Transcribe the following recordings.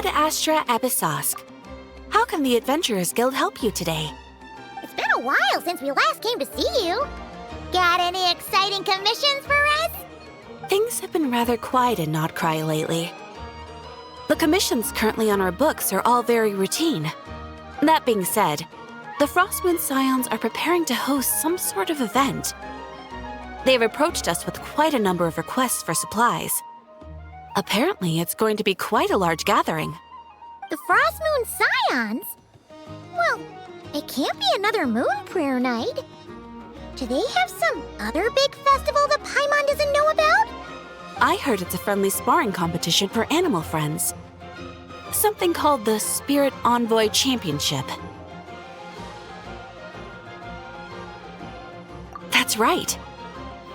Ad Astra Abyssosk. How can the Adventurers Guild help you today? It's been a while since we last came to see you. Got any exciting commissions for us? Things have been rather quiet in Nodcry lately. The commissions currently on our books are all very routine. That being said, the Frostmoon Scions are preparing to host some sort of event. They've approached us with quite a number of requests for supplies. Apparently, it's going to be quite a large gathering. The Frostmoon Scions? Well, it can't be another Moon Prayer Night. Do they have some other big festival that Paimon doesn't know about? I heard it's a friendly sparring competition for animal friends. Something called the Spirit Envoy Championship. That's right.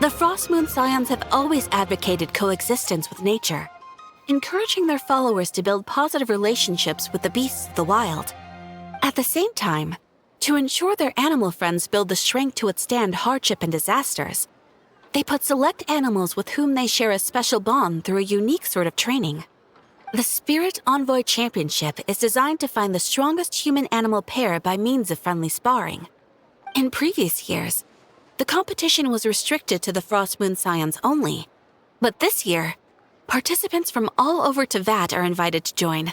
The Frostmoon Scions have always advocated coexistence with nature, encouraging their followers to build positive relationships with the beasts of the wild. At the same time, to ensure their animal friends build the strength to withstand hardship and disasters, they put select animals with whom they share a special bond through a unique sort of training. The Spirit Envoy Championship is designed to find the strongest human-animal pair by means of friendly sparring. In previous years, the competition was restricted to the Frostmoon Scions only, but this year, participants from all over Teyvat are invited to join.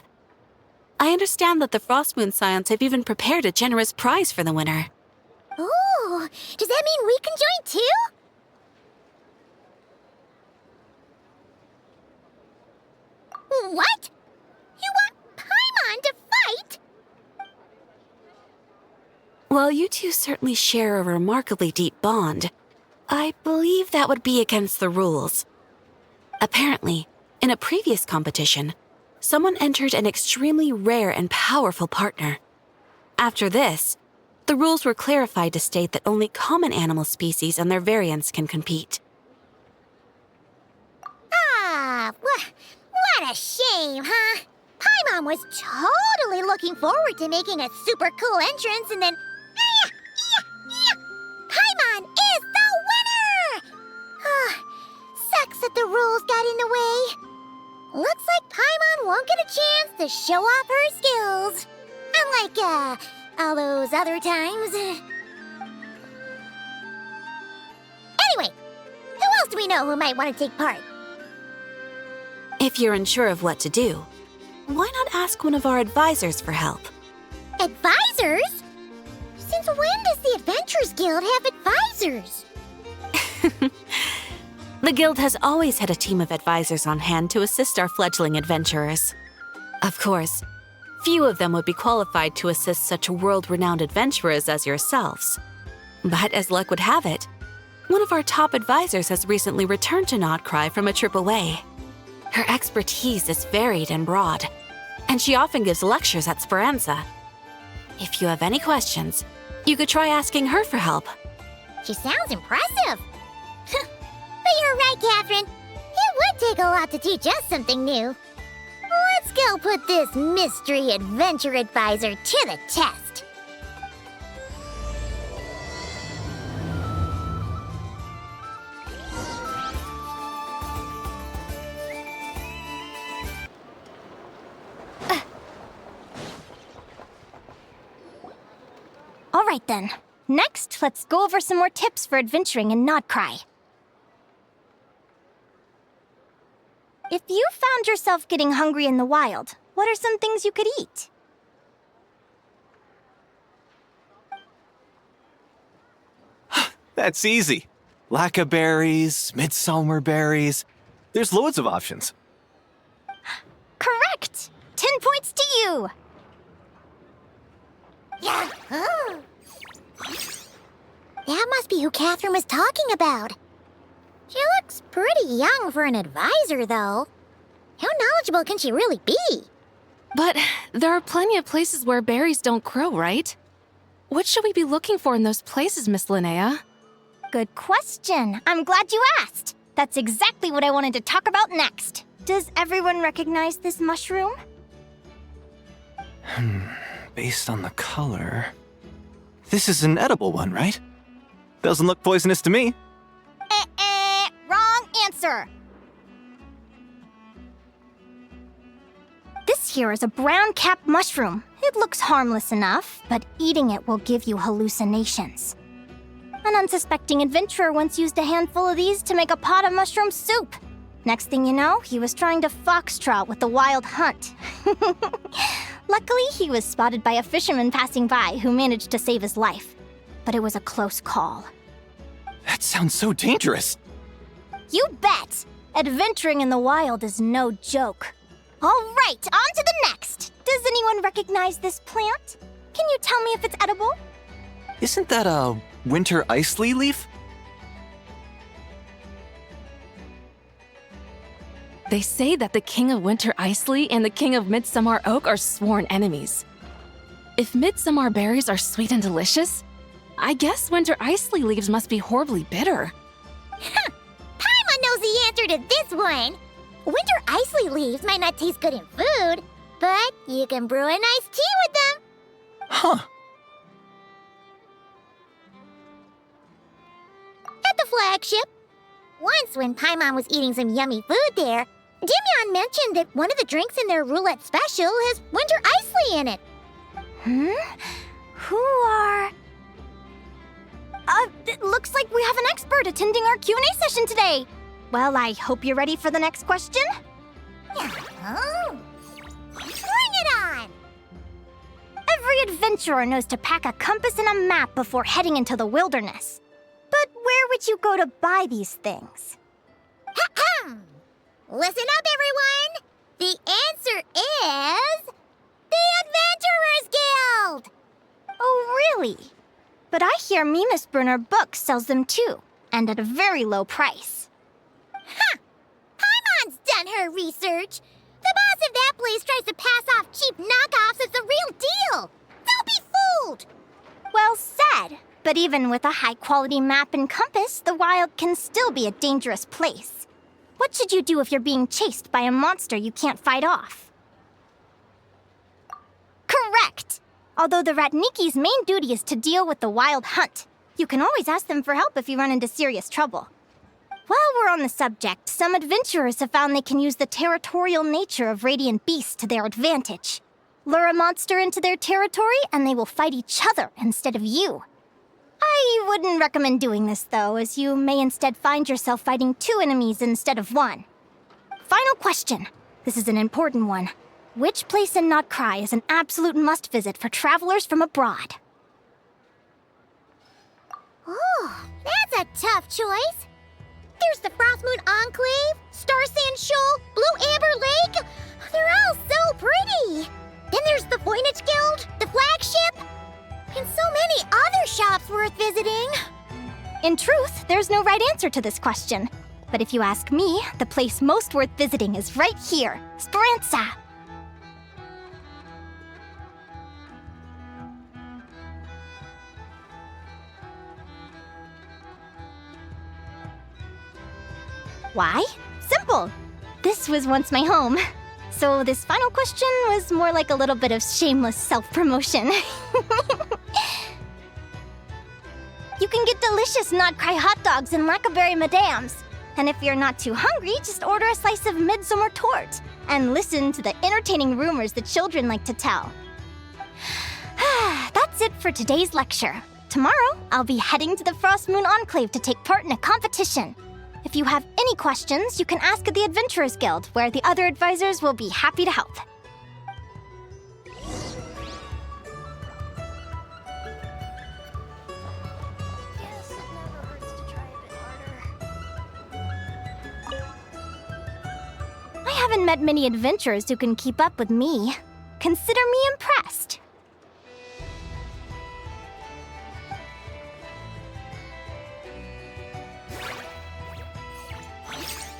I understand that the Frostmoon Scions have even prepared a generous prize for the winner. Ooh, does that mean we can join too? What? You want Paimon to fight? While you two certainly share a remarkably deep bond, I believe that would be against the rules. Apparently, in a previous competition, someone entered an extremely rare and powerful partner. After this, the rules were clarified to state that only common animal species and their variants can compete. Ah, what a shame, huh? Paimon was totally looking forward to making a super cool entrance and then... Paimon is the winner! Sucks that the rules got in the way. Looks like Paimon won't get a chance to show off her skills. Unlike, all those other times. Anyway, who else do we know who might want to take part? If you're unsure of what to do, why not ask one of our advisors for help? Advisors? Since when does the Adventurers Guild have advisors? The Guild has always had a team of advisors on hand to assist our fledgling adventurers. Of course, few of them would be qualified to assist such world-renowned adventurers as yourselves. But as luck would have it, one of our top advisors has recently returned to Nodcry from a trip away. Her expertise is varied and broad, and she often gives lectures at Speranza. If you have any questions, you could try asking her for help. She sounds impressive. But you're right, Catherine. It would take a lot to teach us something new. Let's go put this mystery adventure advisor to the test. All right then. Next, let's go over some more tips for adventuring in Nodcry. If you found yourself getting hungry in the wild, what are some things you could eat? That's easy. Lacca berries, midsummer berries. There's loads of options. Correct! 10 points to you! Yahoo! That must be who Catherine was talking about. She looks pretty young for an advisor, though. How knowledgeable can she really be? But there are plenty of places where berries don't grow, right? What should we be looking for in those places, Miss Linnea? Good question. I'm glad you asked. That's exactly what I wanted to talk about next. Does everyone recognize this mushroom? Based on the color... This is an edible one, right? Doesn't look poisonous to me. Wrong answer. This here is a brown cap mushroom. It looks harmless enough, but eating it will give you hallucinations. An unsuspecting adventurer once used a handful of these to make a pot of mushroom soup. Next thing you know, he was trying to foxtrot with the wild hunt. Luckily, he was spotted by a fisherman passing by who managed to save his life. But it was a close call. That sounds so dangerous. You bet! Adventuring in the wild is no joke. All right, on to the next. Does anyone recognize this plant? Can you tell me if it's edible? Isn't that a winter ice leaf? They say that the King of Winter Isley and the King of Midsummer Oak are sworn enemies. If Midsummer berries are sweet and delicious, I guess Winter Isley leaves must be horribly bitter. Paimon knows the answer to this one. Winter icy leaves might not taste good in food, but you can brew a nice tea with them. Huh. At the flagship. Once when Paimon was eating some yummy food there, Dimyon mentioned that one of the drinks in their roulette special has winter icy in it. Who are... it looks like we have an expert attending our Q&A session today. Well, I hope you're ready for the next question. Oh, bring it on! Every adventurer knows to pack a compass and a map before heading into the wilderness. But where would you go to buy these things? Listen up, everyone! The answer is... the Adventurers Guild! Oh, really? But I hear Mimas Brunner Books sells them too, and at a very low price. Paimon's done her research. The boss of that place tries to pass off cheap knockoffs as the real deal. Don't be fooled! Well said. But even with a high-quality map and compass, the wild can still be a dangerous place. What should you do if you're being chased by a monster you can't fight off? Correct! Although the Ratniki's main duty is to deal with the wild hunt, you can always ask them for help if you run into serious trouble. While we're on the subject, some adventurers have found they can use the territorial nature of radiant beasts to their advantage. Lure a monster into their territory and they will fight each other instead of you. I wouldn't recommend doing this though, as you may instead find yourself fighting two enemies instead of one. Final question. This is an important one. Which place in Notcry is an absolute must-visit for travelers from abroad? Oh, that's a tough choice. There's the Frostmoon Enclave, Star Sand Shoal, Blue Amber Lake. They're all so pretty. Then there's the Voynich Guild, the flagship, and so many other shops worth visiting. In truth, there's no right answer to this question. But if you ask me, the place most worth visiting is right here, Speranza. Why? Simple. This was once my home. So this final question was more like a little bit of shameless self-promotion. You can get delicious Notcry hot dogs and Lackaberry Madams. And if you're not too hungry, just order a slice of Midsummer Tort and listen to the entertaining rumors the children like to tell. That's it for today's lecture. Tomorrow, I'll be heading to the Frostmoon Enclave to take part in a competition. If you have any questions, you can ask at the Adventurers Guild, where the other advisors will be happy to help. I haven't met many adventurers who can keep up with me. Consider me impressed.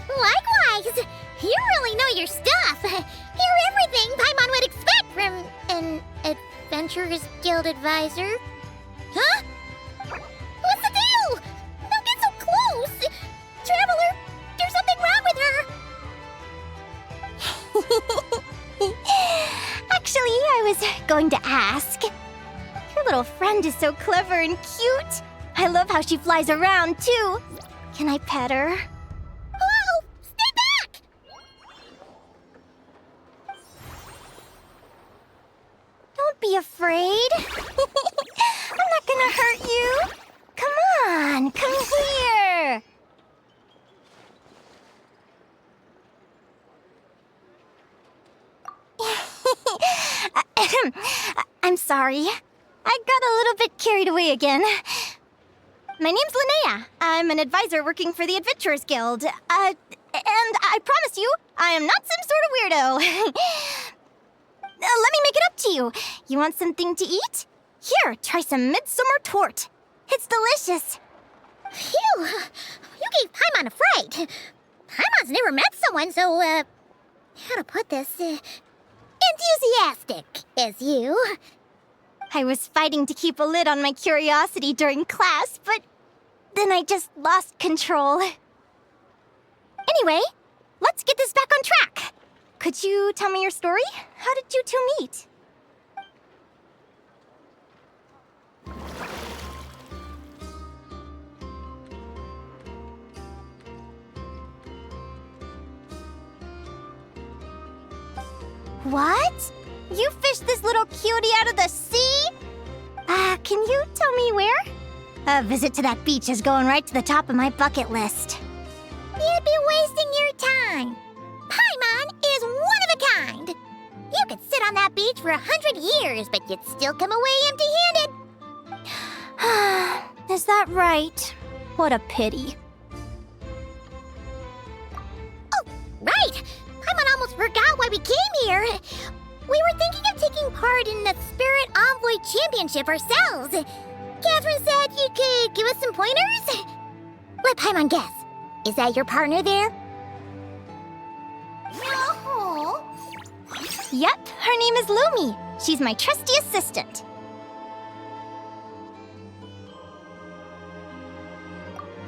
Likewise! You really know your stuff. You're everything Paimon would expect from an Adventurers Guild advisor. Huh? What's the deal? Don't get so close! Traveler, there's something wrong with her! Actually, I was going to ask. Your little friend is so clever and cute. I love how she flies around, too. Can I pet her? Whoa! Stay back! I'm sorry. I got a little bit carried away again. My name's Linnea. I'm an advisor working for the Adventurers Guild. And I promise you, I am not some sort of weirdo. Let me make it up to you. You want something to eat? Here, try some midsummer tort. It's delicious. Phew! You gave Paimon a fright. Paimon's never met someone so, how to put this, enthusiastic as you. I was fighting to keep a lid on my curiosity during class, but then I just lost control. Anyway, let's get this back on track. Could you tell me your story? How did you two meet? What? You fished this little cutie out of the sea? Can you tell me where? A visit to that beach is going right to the top of my bucket list. You'd be wasting your time. Paimon is one of a kind. You could sit on that beach for 100 years, but you'd still come away empty-handed. Is that right? What a pity. Oh, right! Paimon almost forgot why we came here. We were thinking of taking part in the Spirit Envoy Championship ourselves. Catherine said you could give us some pointers? Let Paimon guess. Is that your partner there? No. Yep, her name is Lumi. She's my trusty assistant.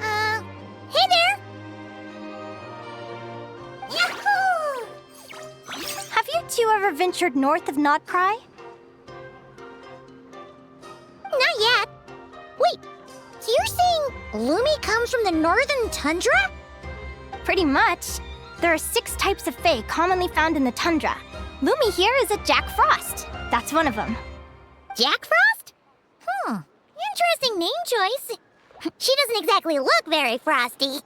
Hey there! Yahoo! Have you two ever ventured north of Notcry? Not yet. Wait, so you're saying Lumi comes from the northern tundra? Pretty much. There are 6 types of fae commonly found in the tundra. Lumi here is a Jack Frost. That's one of them. Jack Frost? Interesting name choice. She doesn't exactly look very frosty.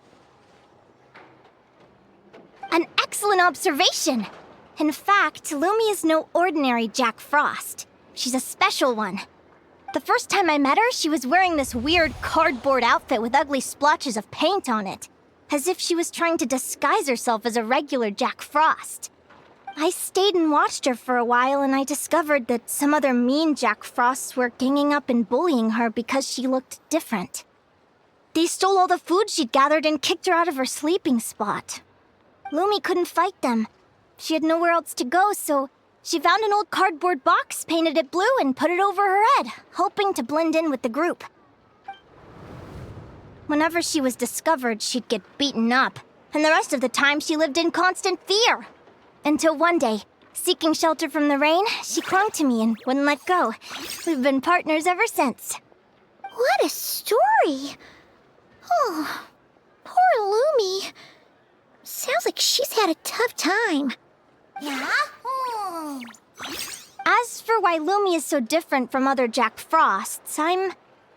An excellent observation. In fact, Lumi is no ordinary Jack Frost. She's a special one. The first time I met her, she was wearing this weird cardboard outfit with ugly splotches of paint on it, as if she was trying to disguise herself as a regular Jack Frost. I stayed and watched her for a while, and I discovered that some other mean Jack Frosts were ganging up and bullying her because she looked different. They stole all the food she'd gathered and kicked her out of her sleeping spot. Lumi couldn't fight them. She had nowhere else to go, so she found an old cardboard box, painted it blue, and put it over her head, hoping to blend in with the group. Whenever she was discovered, she'd get beaten up, and the rest of the time she lived in constant fear. Until one day, seeking shelter from the rain, she clung to me and wouldn't let go. We've been partners ever since. What a story! Oh, poor Lumi. Sounds like she's had a tough time. Yeah? As for why Lumi is so different from other Jack Frosts, I'm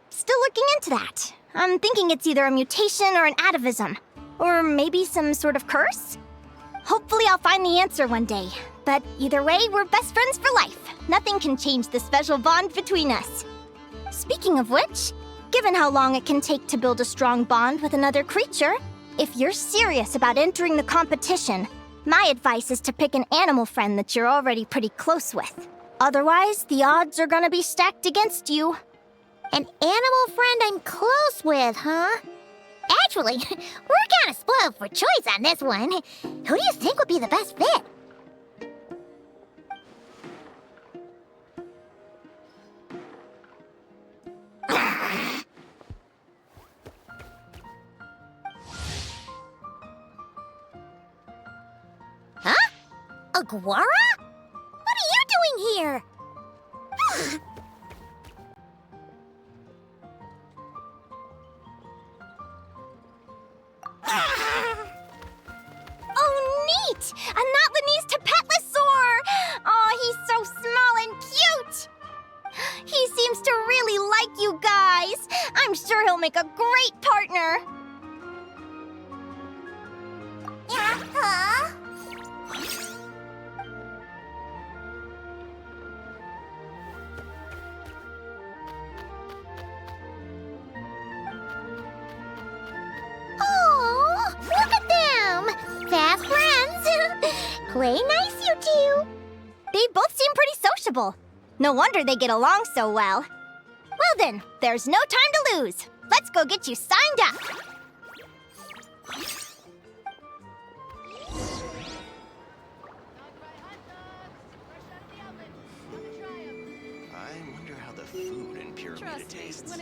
still looking into that. I'm thinking it's either a mutation or an atavism. Or maybe some sort of curse? Hopefully I'll find the answer one day. But either way, we're best friends for life. Nothing can change the special bond between us. Speaking of which, given how long it can take to build a strong bond with another creature, if you're serious about entering the competition, my advice is to pick an animal friend that you're already pretty close with. Otherwise, the odds are gonna be stacked against you. An animal friend I'm close with, huh? Actually, we're kinda spoiled for choice on this one. Who do you think would be the best fit? Huh? Aguara? What are you doing here? Oh, neat! A Notlanese Tapetlosaur! Oh, he's so small and cute! He seems to really like you guys. I'm sure he'll make a great partner. Play nice, you two. They both seem pretty sociable. No wonder they get along so well. Well then, there's no time to lose. Let's go get you signed up. I wonder how the food in Pyramida tastes.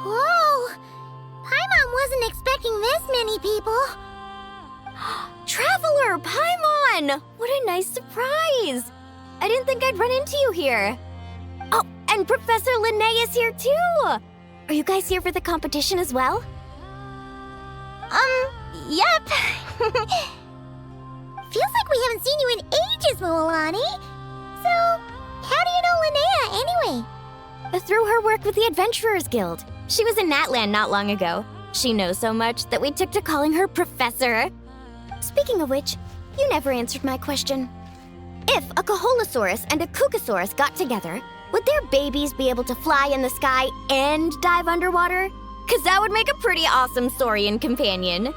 Whoa! Paimon wasn't expecting this many people. Traveler, Paimon! What a nice surprise! I didn't think I'd run into you here. Oh, and Professor Linnea is here too! Are you guys here for the competition as well? Yep. Feels like we haven't seen you in ages, Moalani. So, how do you know Linnea anyway? Through her work with the Adventurers Guild. She was in Natland not long ago. She knows so much that we took to calling her Professor. Speaking of which, you never answered my question. If a Kaholosaurus and a Kukasaurus got together, would their babies be able to fly in the sky and dive underwater? 'Cause that would make a pretty awesome saurian companion.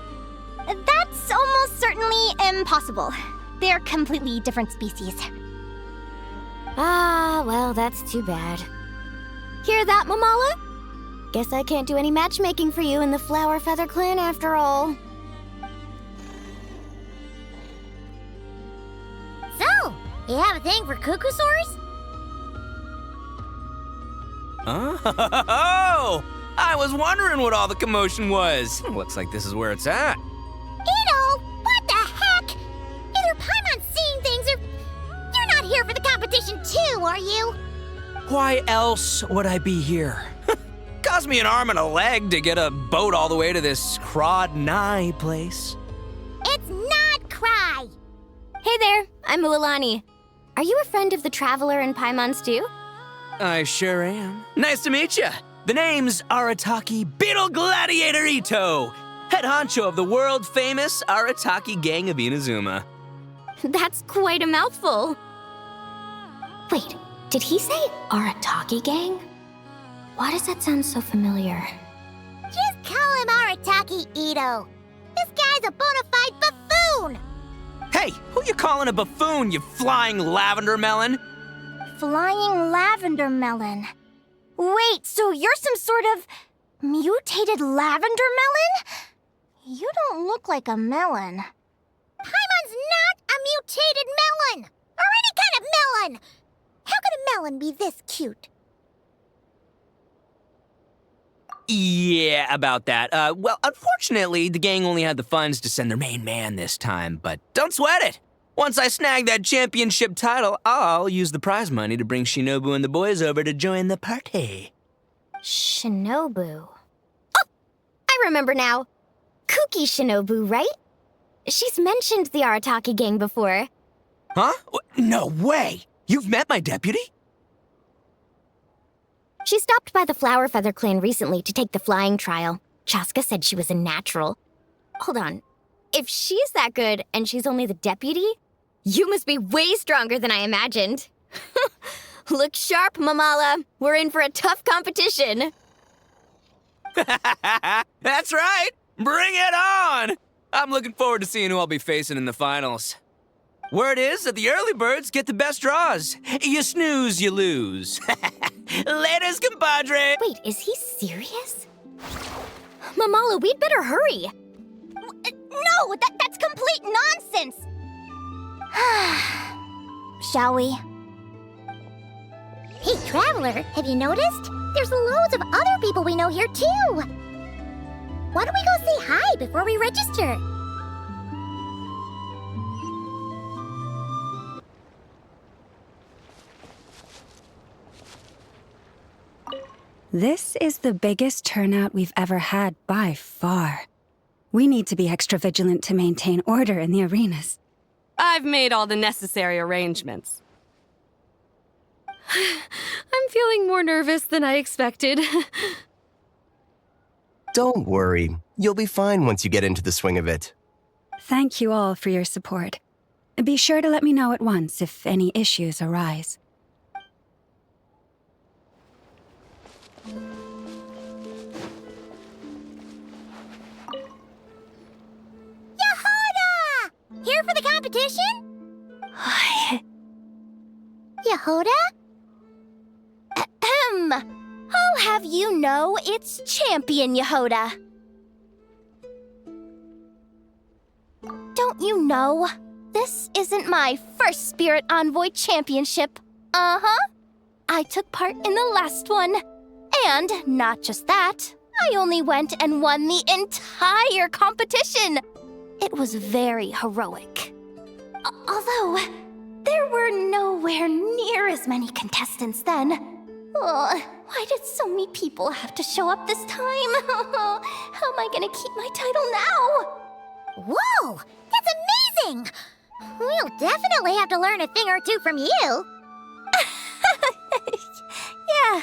That's almost certainly impossible. They're completely different species. Ah, well, that's too bad. Hear that, Mamala? Guess I can't do any matchmaking for you in the Flower Feather Clan after all. So, you have a thing for Kukusaurs? Oh! I was wondering what all the commotion was. Looks like this is where it's at. Ito, what the heck? Either Paimon's seeing things or you're not here for the competition too, are you? Why else would I be here? Cost me an arm and a leg to get a boat all the way to this Crod Nye place. It's not Cry. Hey there, I'm Mualani. Are you a friend of the Traveler and Paimon's too? I sure am. Nice to meet you. The name's Arataki Beetle Gladiator Ito, head honcho of the world-famous Arataki Gang of Inazuma. That's quite a mouthful. Wait, did he say Arataki Gang? Why does that sound so familiar? Just call him Arataki Ito. This guy's a bona fide buffoon. Hey, who you calling a buffoon, you flying lavender melon? Flying lavender melon. Wait, so you're some sort of mutated lavender melon? You don't look like a melon. Paimon's not a mutated melon, or any kind of melon. How could a melon be this cute? Yeah, about that. Well, unfortunately, the gang only had the funds to send their main man this time, but don't sweat it. Once I snag that championship title, I'll use the prize money to bring Shinobu and the boys over to join the party. Shinobu. Oh, I remember now. Kuki Shinobu, right? She's mentioned the Arataki Gang before. Huh? No way! You've met my deputy? She stopped by the Flower Feather Clan recently to take the flying trial. Chaska said she was a natural. Hold on. If she's that good and she's only the deputy, you must be way stronger than I imagined. Look sharp, Mamala. We're in for a tough competition. That's right! Bring it on! I'm looking forward to seeing who I'll be facing in the finals. Word is that the early birds get the best draws. You snooze, you lose. Laters, compadre! Wait, is he serious? Mamala, we'd better hurry. No, that's complete nonsense! Shall we? Hey, Traveler, have you noticed? There's loads of other people we know here, too. Why don't we go say hi before we register? This is the biggest turnout we've ever had by far. We need to be extra vigilant to maintain order in the arenas. I've made all the necessary arrangements. I'm feeling more nervous than I expected. Don't worry. You'll be fine once you get into the swing of it. Thank you all for your support. Be sure to let me know at once if any issues arise. Yehoda? Ahem. I'll have you know it's Champion Yehoda. Don't you know? This isn't my first Spirit Envoy Championship. Uh-huh. I took part in the last one. And not just that, I only went and won the entire competition. It was very heroic. Although, there were nowhere near as many contestants then. Why did so many people have to show up this time? How am I gonna keep my title now? Whoa! That's amazing! We'll definitely have to learn a thing or two from you. Yeah.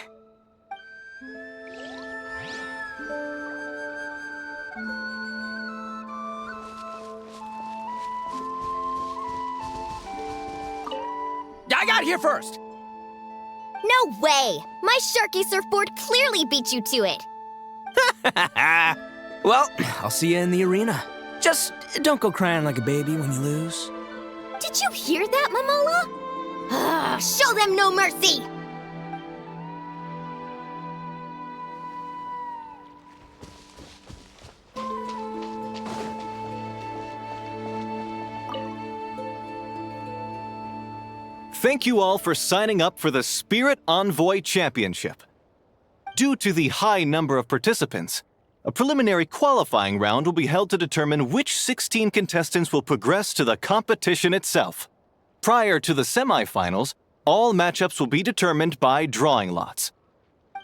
I got here first! No way! My Sharky surfboard clearly beat you to it. Well, I'll see you in the arena. Just don't go crying like a baby when you lose. Did you hear that, Momola? Show them no mercy! Thank you all for signing up for the Spirit Envoy Championship. Due to the high number of participants, a preliminary qualifying round will be held to determine which 16 contestants will progress to the competition itself. Prior to the semifinals, all matchups will be determined by drawing lots.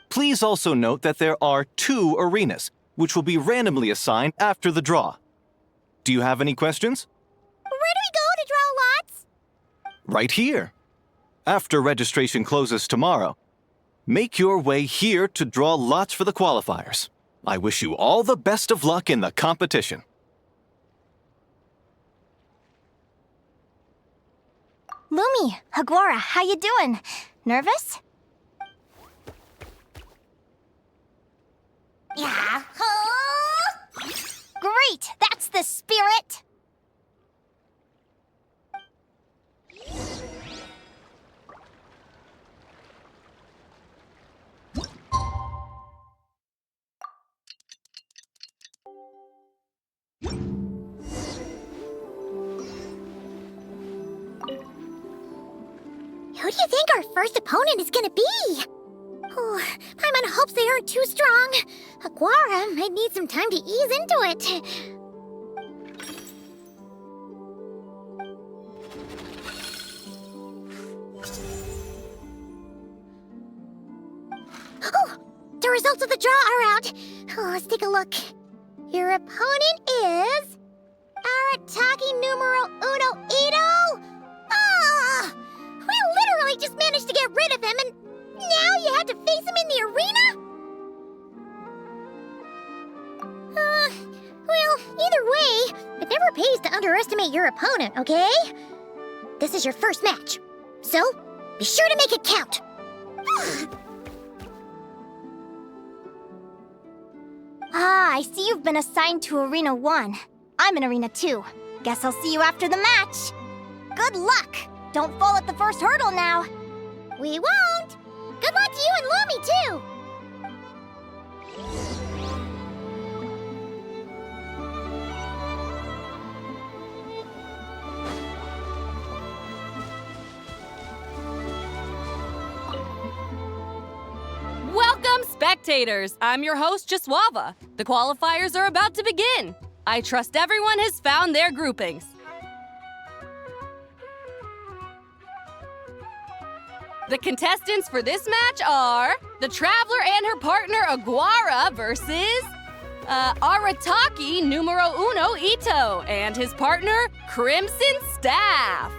Please also note that there are 2 arenas, which will be randomly assigned after the draw. Do you have any questions? Where do we go to draw lots? Right here. After registration closes tomorrow, make your way here to draw lots for the qualifiers. I wish you all the best of luck in the competition. Lumi, Aguara, how you doing? Nervous? Yeah. Great, that's the spirit! Who do you think our first opponent is gonna be? Oh, Paimon hopes they aren't too strong. Aguara might need some time to ease into it. Oh, the results of the draw are out. Oh, let's take a look. Your opponent is Arataki numero uno Ito. Ah! We literally just managed to get rid of him, and now you have to face him in the arena? Well, either way, it never pays to underestimate your opponent, okay? This is your first match, so be sure to make it count. I see you've been assigned to Arena 1. I'm in Arena 2. Guess I'll see you after the match. Good luck! Don't fall at the first hurdle now. We won't! Good luck to you and Lumi, too! Welcome, spectators! I'm your host, Jaswava. The qualifiers are about to begin. I trust everyone has found their groupings. The contestants for this match are the Traveler and her partner Aguara versus Arataki numero uno Ito and his partner Crimson Staff.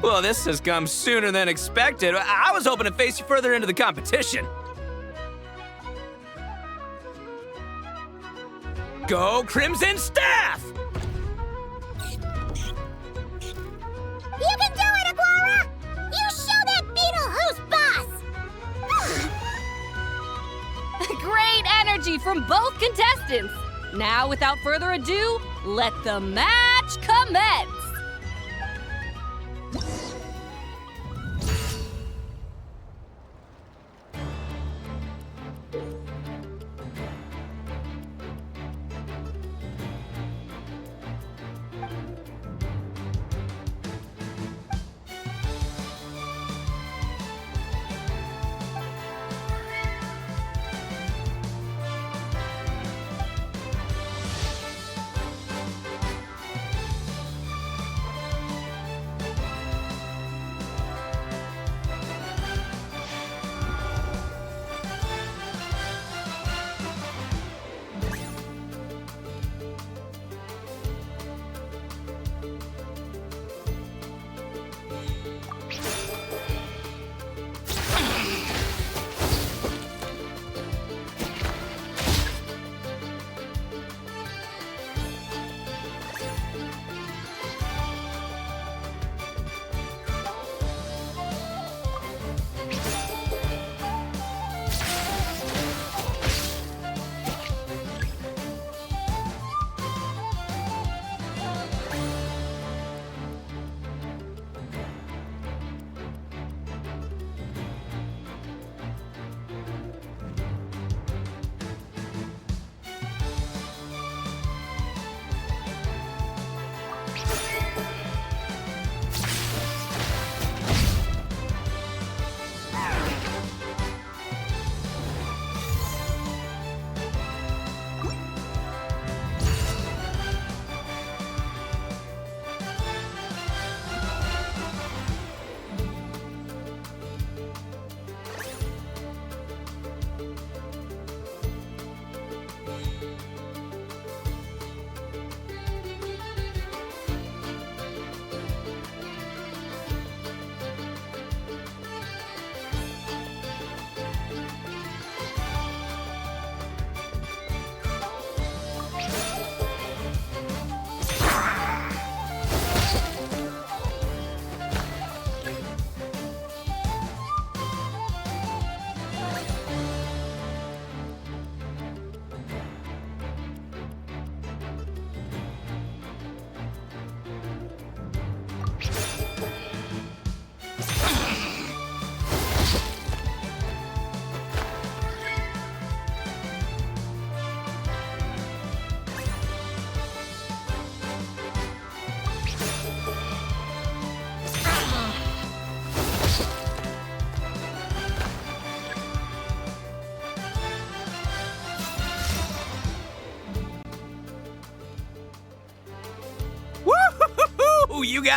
Well, this has come sooner than expected. I was hoping to face you further into the competition. Go Crimson Staff! You can do it, Aguara! You show that beetle who's boss! Great energy from both contestants. Now, without further ado, let the match commence.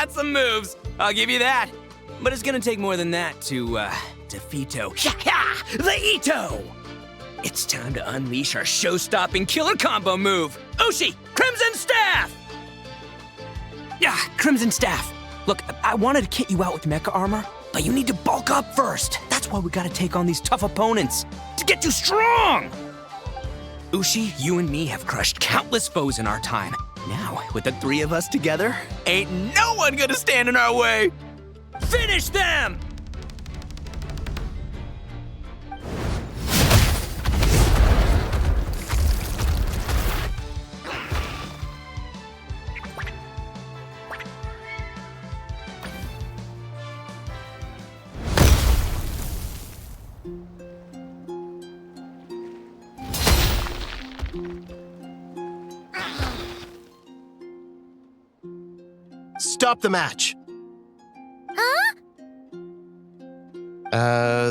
got some moves, I'll give you that. But it's gonna take more than that to, defeat the Ito! It's time to unleash our show-stopping killer combo move, Ushi, Crimson Staff! Yeah, Crimson Staff. Look, I wanted to kit you out with mecha armor, but you need to bulk up first. That's why we gotta take on these tough opponents, to get you strong! Ushi, you and me have crushed countless foes in our time. Now, with the three of us together, ain't no one gonna stand in our way! Finish them! Stop the match. Huh?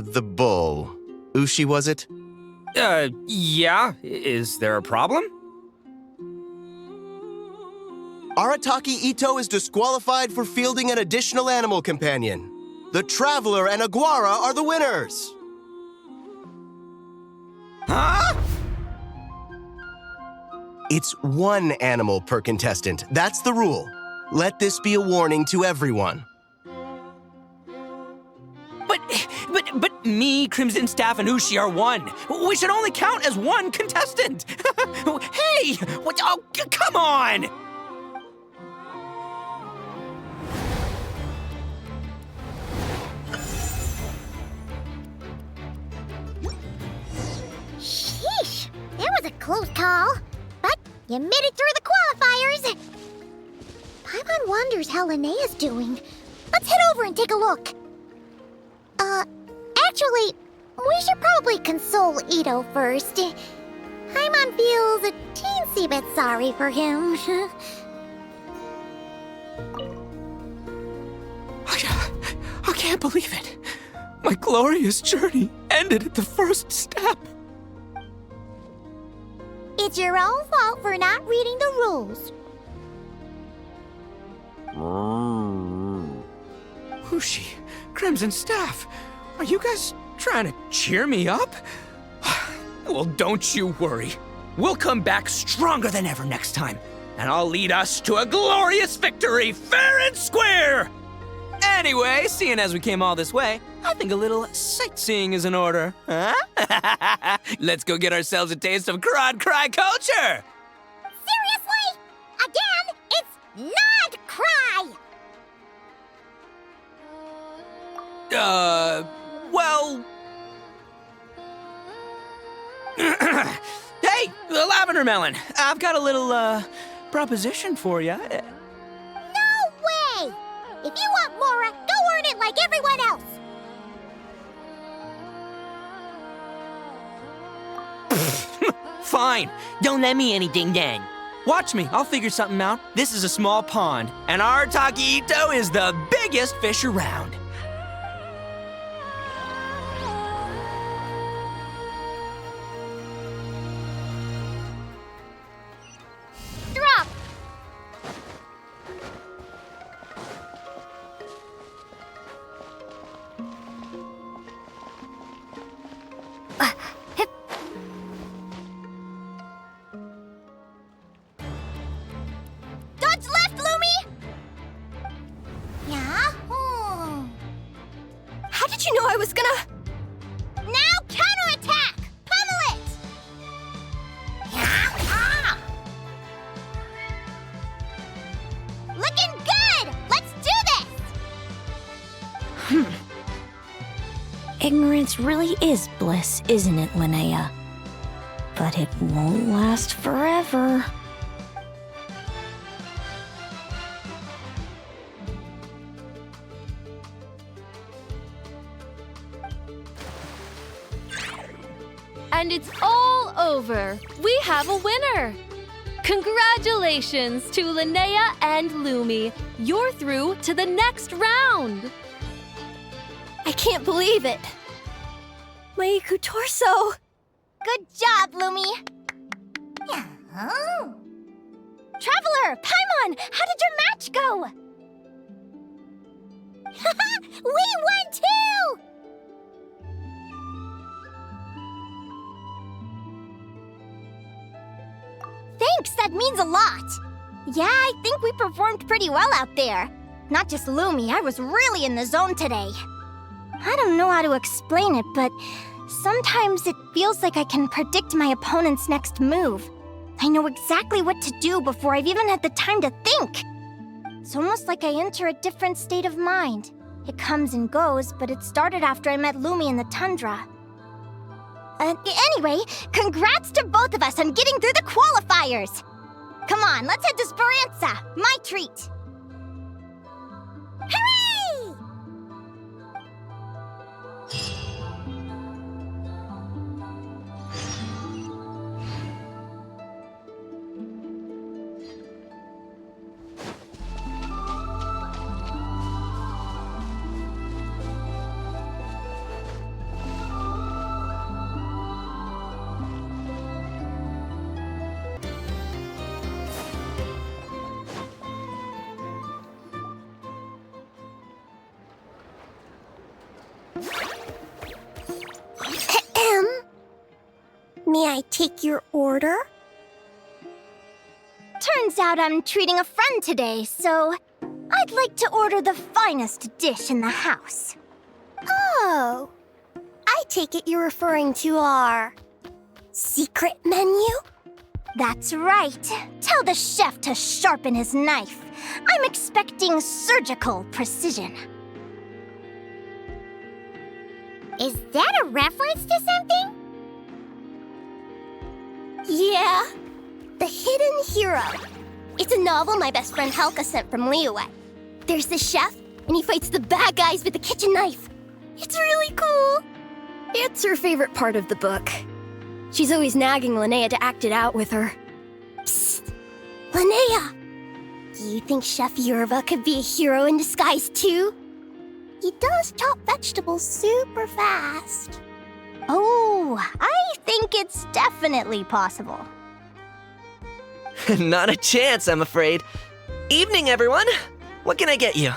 The bull. Ushi, was it? Yeah. Is there a problem? Arataki Ito is disqualified for fielding an additional animal companion. The Traveler and Aguara are the winners. Huh? It's one animal per contestant. That's the rule. Let this be a warning to everyone. But me, Crimson Staff, and Ushi are one. We should only count as one contestant. Hey! What? Oh, come on! Sheesh, that was a close call. But you made it through the qualifiers. Paimon wonders how Linnea's doing. Let's head over and take a look. Actually, we should probably console Ito first. Paimon feels a teensy bit sorry for him. I can't believe it. My glorious journey ended at the first step. It's your own fault for not reading the rules. Ushi, Crimson Staff, are you guys trying to cheer me up? Well, don't you worry. We'll come back stronger than ever next time, and I'll lead us to a glorious victory, fair and square! Anyway, seeing as we came all this way, I think a little sightseeing is in order, huh? Let's go get ourselves a taste of Crod Cry culture! Seriously? Again, it's not cry! Well... Hey, Lavender Melon, I've got a little, proposition for you. No way! If you want Mora, go earn it like everyone else! Fine, don't let me anything then. Watch me, I'll figure something out. This is a small pond, and Arataki Ito is the biggest fish around. Drop! Dodge left, Lumi! Yeah? How did you know I was gonna... Now counterattack! Pummel it! Yeah? Looking good! Let's do this! Ignorance really is bliss, isn't it, Linnea? But it won't last forever. And it's all over. We have a winner. Congratulations to Linnea and Lumi. You're through to the next round. I can't believe it. Meiku Torso. Good job, Lumi! Traveler, Paimon, how did your match go? We won too! Thanks, that means a lot. Yeah, I think we performed pretty well out there. Not just Lumi, I was really in the zone today. I don't know how to explain it, but sometimes it feels like I can predict my opponent's next move. I know exactly what to do before I've even had the time to think. It's almost like I enter a different state of mind. It comes and goes, but it started after I met Lumi in the tundra. Anyway, congrats to both of us on getting through the qualifiers! Come on, let's head to Speranza, my treat! Hooray! May I take your order? Turns out I'm treating a friend today, so I'd like to order the finest dish in the house. Oh, I take it you're referring to our secret menu? That's right. Tell the chef to sharpen his knife. I'm expecting surgical precision. Is that a reference to something? Yeah, The Hidden Hero. It's a novel my best friend Helka sent from Liyue. There's the chef, and he fights the bad guys with a kitchen knife. It's really cool. It's her favorite part of the book. She's always nagging Linnea to act it out with her. Psst! Linnea! Do you think Chef Yerva could be a hero in disguise too? He does chop vegetables super fast. Oh, I think it's definitely possible. Not a chance, I'm afraid. Evening, everyone. What can I get you?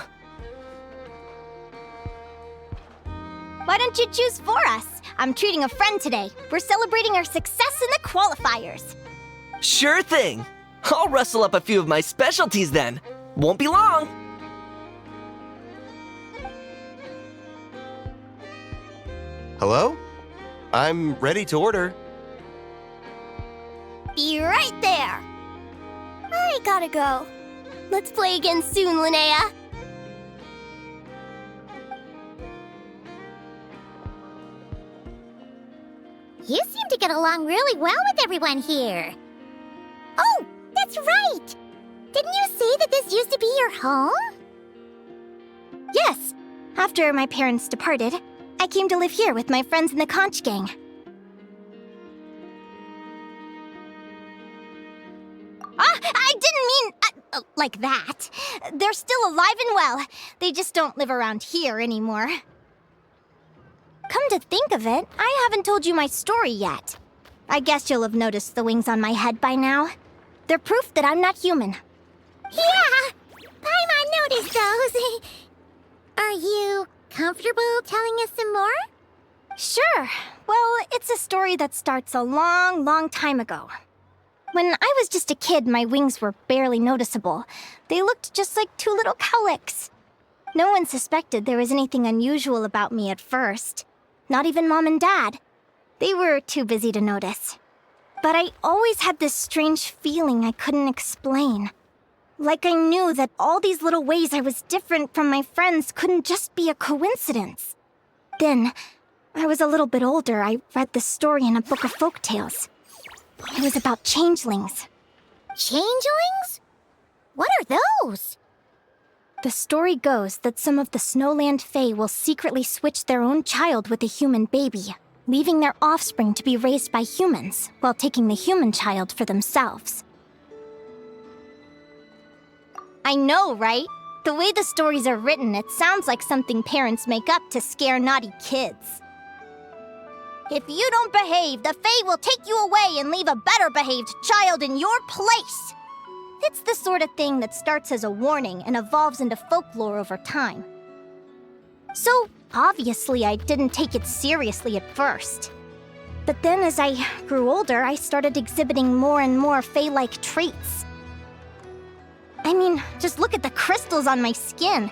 Why don't you choose for us? I'm treating a friend today. We're celebrating our success in the qualifiers. Sure thing. I'll rustle up a few of my specialties then. Won't be long. Hello? I'm ready to order. Be right there. I gotta go. Let's play again soon, Linnea. You seem to get along really well with everyone here. Oh, that's right! Didn't you say that this used to be your home? Yes. After my parents departed, I came to live here with my friends in the conch gang. I didn't mean like that. They're still alive and well. They just don't live around here anymore. Come to think of it, I haven't told you my story yet. I guess you'll have noticed the wings on my head by now. They're proof that I'm not human. Yeah! Paimon noticed those. Are you comfortable telling us some more? Sure. Well, it's a story that starts a long, long time ago. When I was just a kid, my wings were barely noticeable. They looked just like two little cowlicks. No one suspected there was anything unusual about me at first. Not even Mom and Dad. They were too busy to notice. But I always had this strange feeling I couldn't explain. Like I knew that all these little ways I was different from my friends couldn't just be a coincidence. Then, when I was a little bit older, I read this story in a book of folk tales. It was about changelings. Changelings? What are those? The story goes that some of the Snowland Fae will secretly switch their own child with a human baby, leaving their offspring to be raised by humans, while taking the human child for themselves. I know, right? The way the stories are written, it sounds like something parents make up to scare naughty kids. If you don't behave, the Fae will take you away and leave a better-behaved child in your place. It's the sort of thing that starts as a warning and evolves into folklore over time. So, obviously, I didn't take it seriously at first. But then as I grew older, I started exhibiting more and more Fae-like traits. I mean, just look at the crystals on my skin.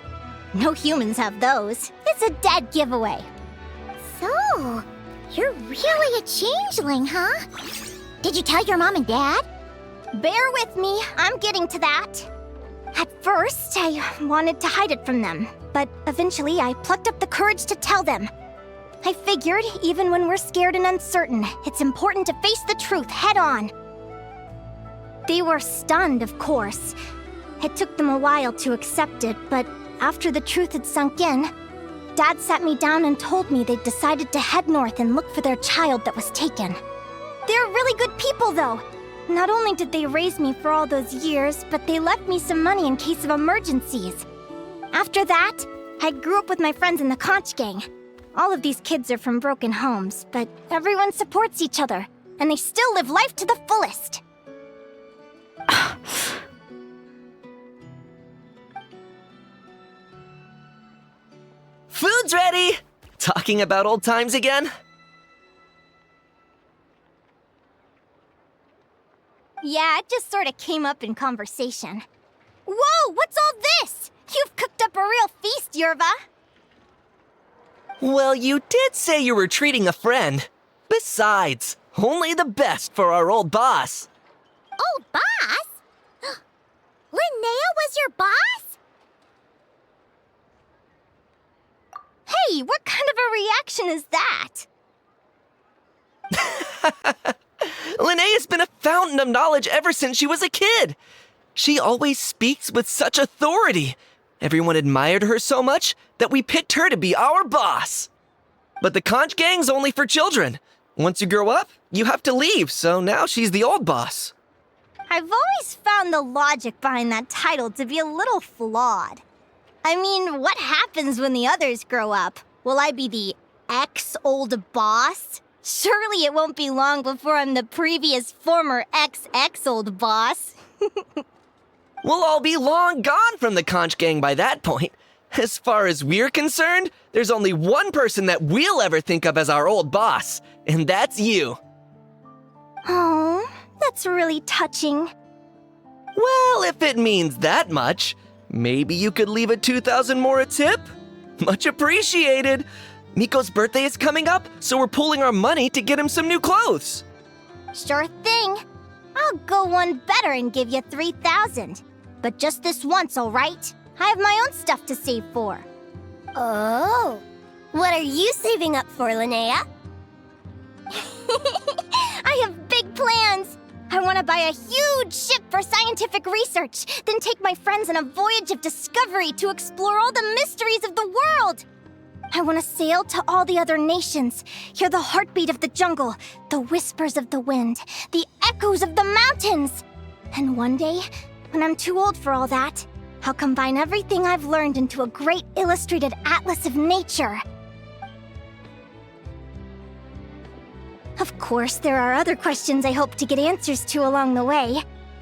No humans have those. It's a dead giveaway. So, you're really a changeling, huh? Did you tell your mom and dad? Bear with me, I'm getting to that. At first, I wanted to hide it from them, but eventually I plucked up the courage to tell them. I figured, even when we're scared and uncertain, it's important to face the truth head on. They were stunned, of course. It took them a while to accept it, but after the truth had sunk in, Dad sat me down and told me they'd decided to head north and look for their child that was taken. They're really good people, though. Not only did they raise me for all those years, but they left me some money in case of emergencies. After that, I grew up with my friends in the Conch Gang. All of these kids are from broken homes, but everyone supports each other, and they still live life to the fullest. Food's ready! Talking about old times again? Yeah, it just sort of came up in conversation. Whoa, what's all this? You've cooked up a real feast, Yerva. Well, you did say you were treating a friend. Besides, only the best for our old boss. Old boss? Linnea was your boss? Hey, what kind of a reaction is that? Linnea's been a fountain of knowledge ever since she was a kid. She always speaks with such authority. Everyone admired her so much that we picked her to be our boss. But the Conch Gang's only for children. Once you grow up, you have to leave, so now she's the old boss. I've always found the logic behind that title to be a little flawed. I mean, what happens when the others grow up? Will I be the ex-old boss? Surely it won't be long before I'm the previous former ex-old boss. We'll all be long gone from the Conch Gang by that point. As far as we're concerned, there's only one person that we'll ever think of as our old boss, and that's you. Oh, that's really touching. Well, if it means that much, maybe you could leave a 2,000 more a tip? Much appreciated. Miko's birthday is coming up, so we're pooling our money to get him some new clothes. Sure thing. I'll go one better and give you 3,000. But just this once, all right? I have my own stuff to save for. Oh. What are you saving up for, Linnea? I have big plans. I want to buy a huge ship for scientific research, then take my friends on a voyage of discovery to explore all the mysteries of the world. I want to sail to all the other nations, hear the heartbeat of the jungle, the whispers of the wind, the echoes of the mountains. And one day, when I'm too old for all that, I'll combine everything I've learned into a great illustrated atlas of nature. Of course, there are other questions I hope to get answers to along the way,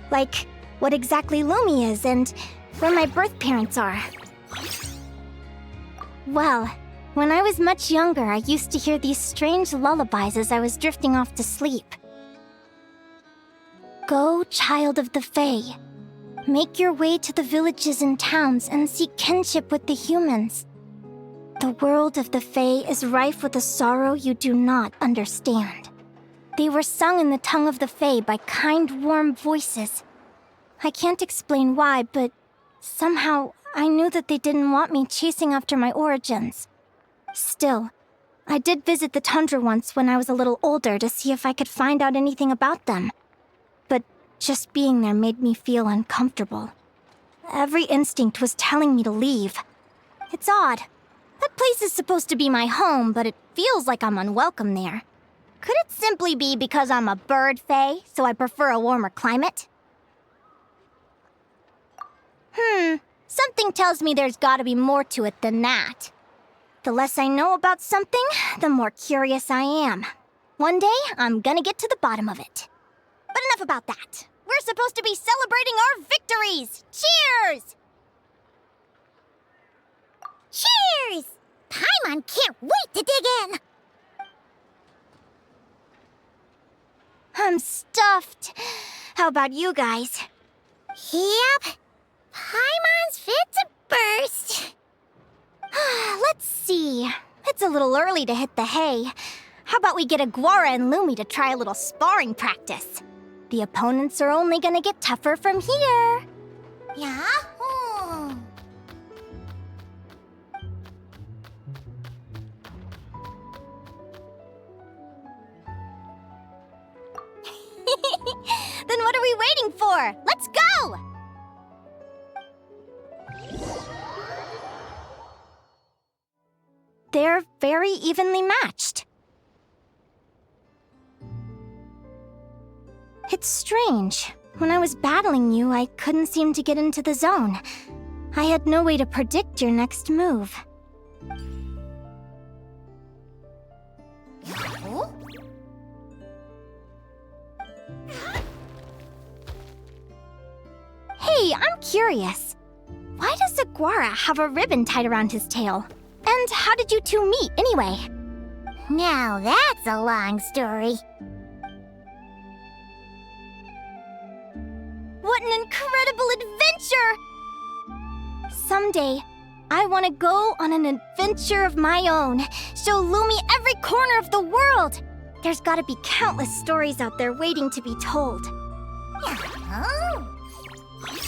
like what exactly Lumi is and where my birth parents are. Well, when I was much younger, I used to hear these strange lullabies as I was drifting off to sleep. Go, child of the Fae. Make your way to the villages and towns and seek kinship with the humans. The world of the Fae is rife with a sorrow you do not understand. They were sung in the tongue of the Fae by kind, warm voices. I can't explain why, but somehow I knew that they didn't want me chasing after my origins. Still, I did visit the tundra once when I was a little older to see if I could find out anything about them. But just being there made me feel uncomfortable. Every instinct was telling me to leave. It's odd. That place is supposed to be my home, but it feels like I'm unwelcome there. Could it simply be because I'm a bird fae, so I prefer a warmer climate? Something tells me there's gotta be more to it than that. The less I know about something, the more curious I am. One day, I'm gonna get to the bottom of it. But enough about that. We're supposed to be celebrating our victories! Cheers! Cheers! on! Can't wait to dig in! I'm stuffed. How about you guys? Yep. Paimon's fit to burst. Let's see. It's a little early to hit the hay. How about we get Aguara and Lumi to try a little sparring practice? The opponents are only gonna get tougher from here. Yeah? Then what are we waiting for? Let's go! They're very evenly matched. It's strange. When I was battling you, I couldn't seem to get into the zone. I had no way to predict your next move. Hey, I'm curious. Why does Aguara have a ribbon tied around his tail? And how did you two meet, anyway? Now that's a long story. What an incredible adventure! Someday, I want to go on an adventure of my own. Show Lumi every corner of the world. There's gotta be countless stories out there waiting to be told.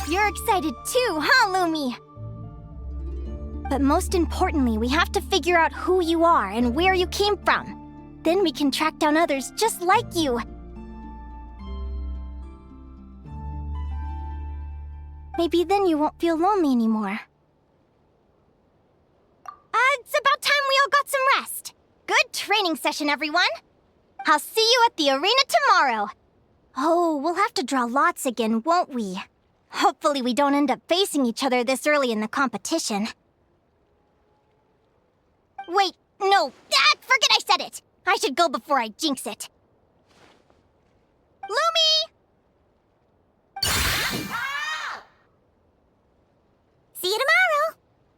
You're excited too, huh, Lumi? But most importantly, we have to figure out who you are and where you came from. Then we can track down others just like you. Maybe then you won't feel lonely anymore. It's about time we all got some rest. Good training session, everyone. I'll see you at the arena tomorrow. Oh, we'll have to draw lots again, won't we? Hopefully we don't end up facing each other this early in the competition. Wait, no. Forget I said it. I should go before I jinx it. Lumi! See you tomorrow.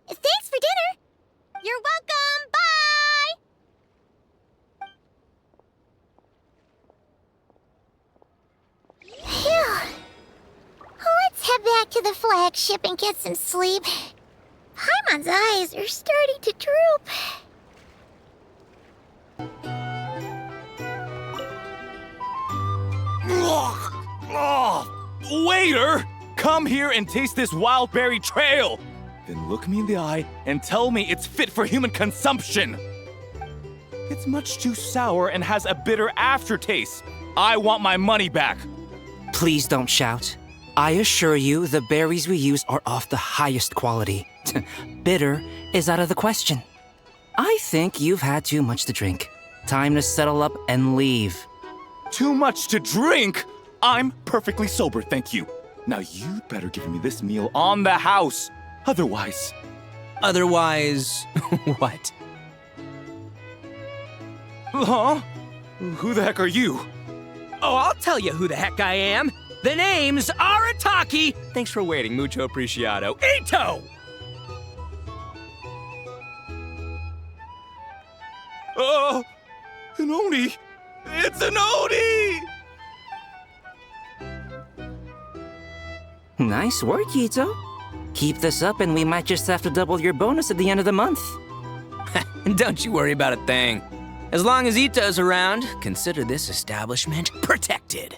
Thanks for dinner. You're welcome. Bye! Phew. Let's head back to the flagship and get some sleep. Paimon's eyes are starting to droop. Waiter! Come here and taste this wild berry trail! Then look me in the eye and tell me it's fit for human consumption! It's much too sour and has a bitter aftertaste. I want my money back. Please don't shout. I assure you the berries we use are of the highest quality. Bitter is out of the question. I think you've had too much to drink. Time to settle up and leave. Too much to drink? I'm perfectly sober, thank you. Now you'd better give me this meal on the house. Otherwise... Otherwise, what? Huh? Who the heck are you? Oh, I'll tell you who the heck I am. The name's Arataki. Thanks for waiting, mucho apreciado. Ito! An Oni! It's an Oni! Nice work, Ito. Keep this up and we might just have to double your bonus at the end of the month. Don't you worry about a thing. As long as Ito's around, consider this establishment protected.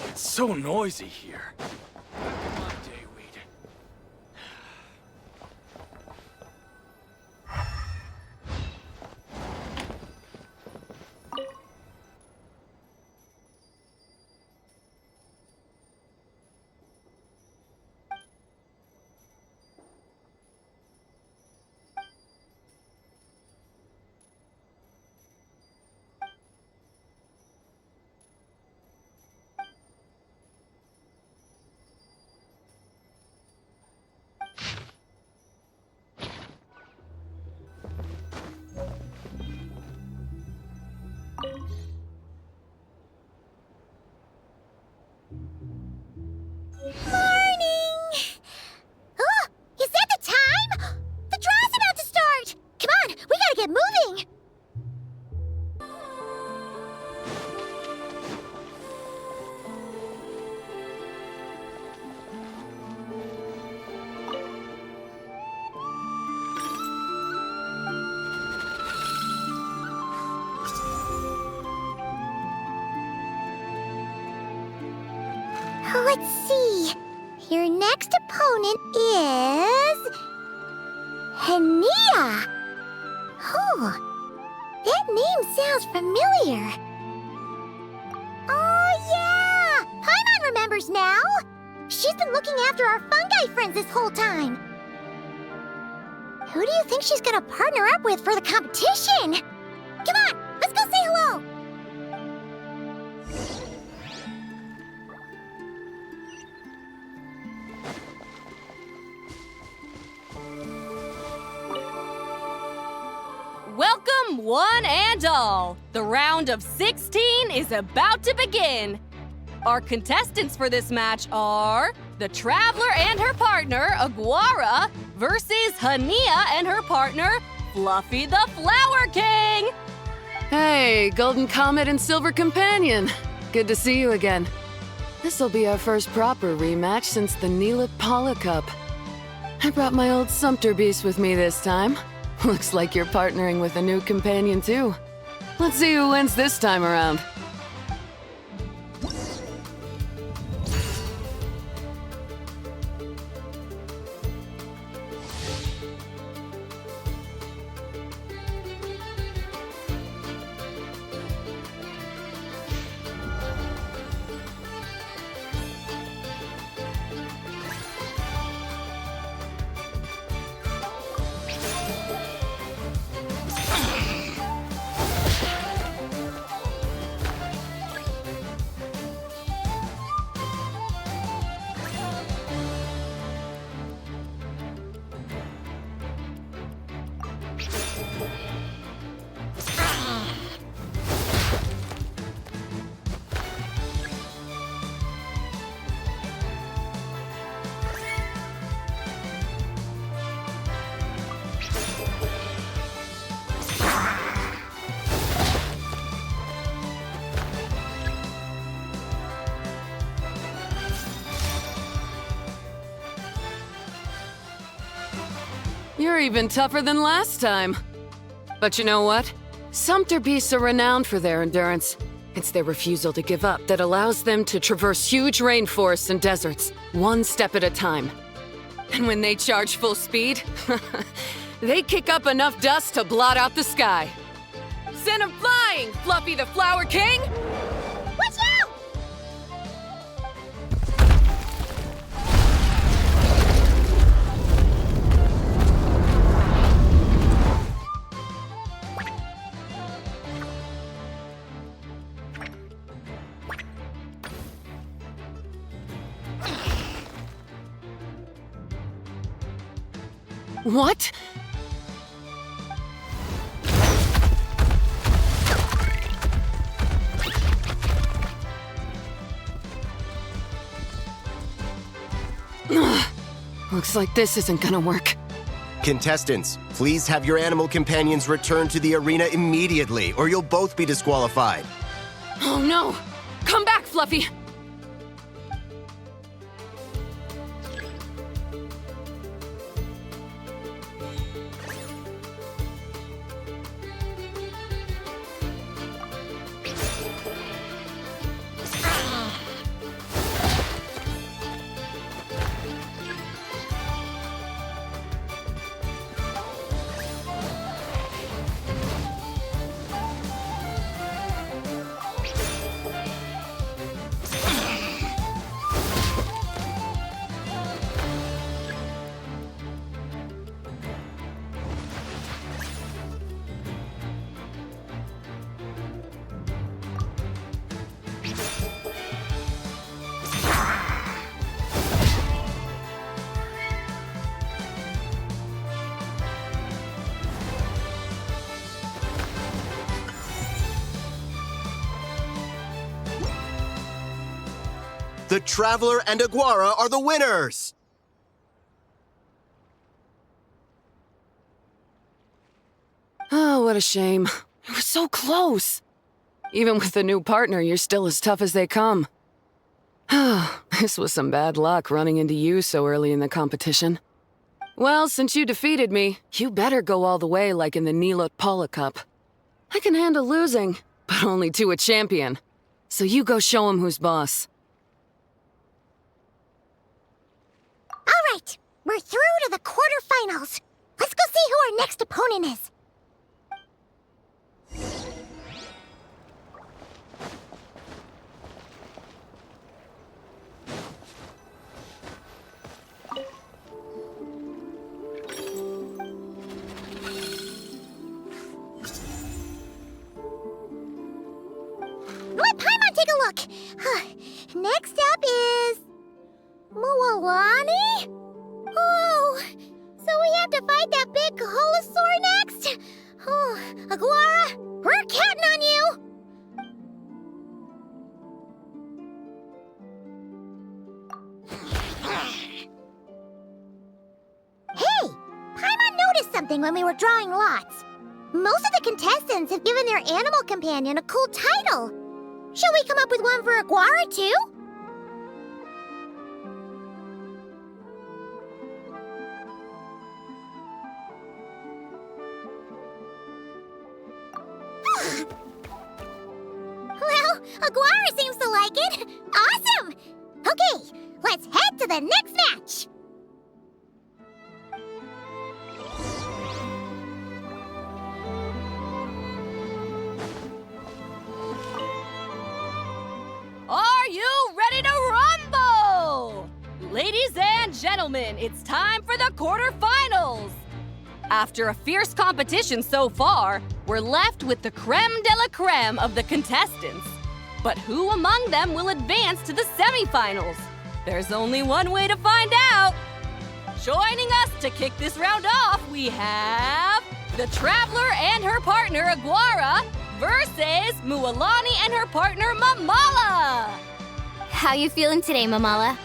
It's so noisy here. Back in my day, we'd... Let's see. Your next opponent is... Linnea. Oh, that name sounds familiar. Oh, yeah! Paimon remembers now! She's been looking after our fungi friends this whole time. Who do you think she's gonna partner up with for the competition? Come on, let's go say hello! Welcome, one and all! The round of 16 is about to begin! Our contestants for this match are the Traveler and her partner, Aguara, versus Linnea and her partner, Fluffy the Flower King! Hey, Golden Comet and Silver Companion. Good to see you again. This'll be our first proper rematch since the Neela Paula Cup. I brought my old Sumpter Beast with me this time. Looks like you're partnering with a new companion too. Let's see who wins this time around. You're even tougher than last time. But you know what? Sumpter beasts are renowned for their endurance. It's their refusal to give up that allows them to traverse huge rainforests and deserts, one step at a time. And when they charge full speed, they kick up enough dust to blot out the sky. Send them flying, Fluffy the Flower King! Watch out! What? Looks like this isn't gonna work. Contestants, please have your animal companions return to the arena immediately, or you'll both be disqualified. Oh no! Come back, Fluffy! The Traveler and Aguara are the winners! Oh, what a shame. You were so close. Even with the new partner, you're still as tough as they come. This was some bad luck running into you so early in the competition. Well, since you defeated me, you better go all the way like in the Neela Paula Cup. I can handle losing, but only to a champion. So you go show him who's boss. right, we're through to the quarterfinals. Let's go see who our next opponent is. Let Paimon take a look. Next up is... Mualani? Oh, so we have to fight that big Holosaur next? Oh, Aguara, we're counting on you! Hey, Paimon noticed something when we were drawing lots. Most of the contestants have given their animal companion a cool title. Shall we come up with one for Aguara, too? Well, Aguara seems to like it. Awesome! Okay, let's head to the next match. Are you ready to rumble? Ladies and gentlemen, it's time for the quarterfinals. After a fierce competition so far, we're left with the creme de la creme of the contestants. But who among them will advance to the semifinals? There's only one way to find out. Joining us to kick this round off, we have the Traveler and her partner Aguara versus Mualani and her partner Mamala. How you feeling today, Mamala?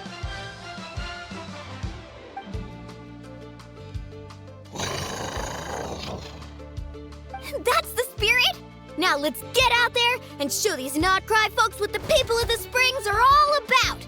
That's the spirit! Now let's get out there and show these not-cry folks what the people of the Springs are all about!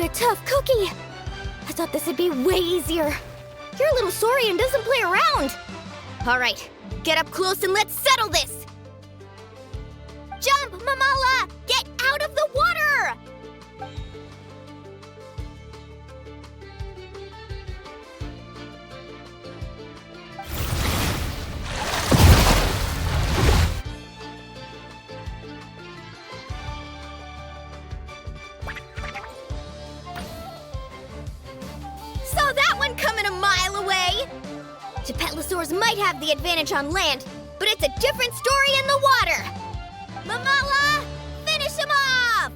a tough cookie. I thought this would be way easier. Your little Saurian doesn't play around. All right, get up close and let's settle this. Jump, Mamala! Get out of the water! Saw that one coming a mile away! Gepetlosaurs might have the advantage on land, but it's a different story in the water! Mamala, finish him off!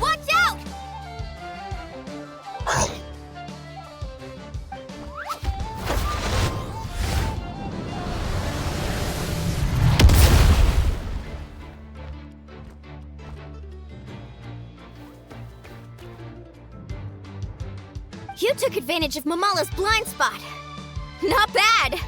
Watch out! You took advantage of Mamala's blind spot. Not bad!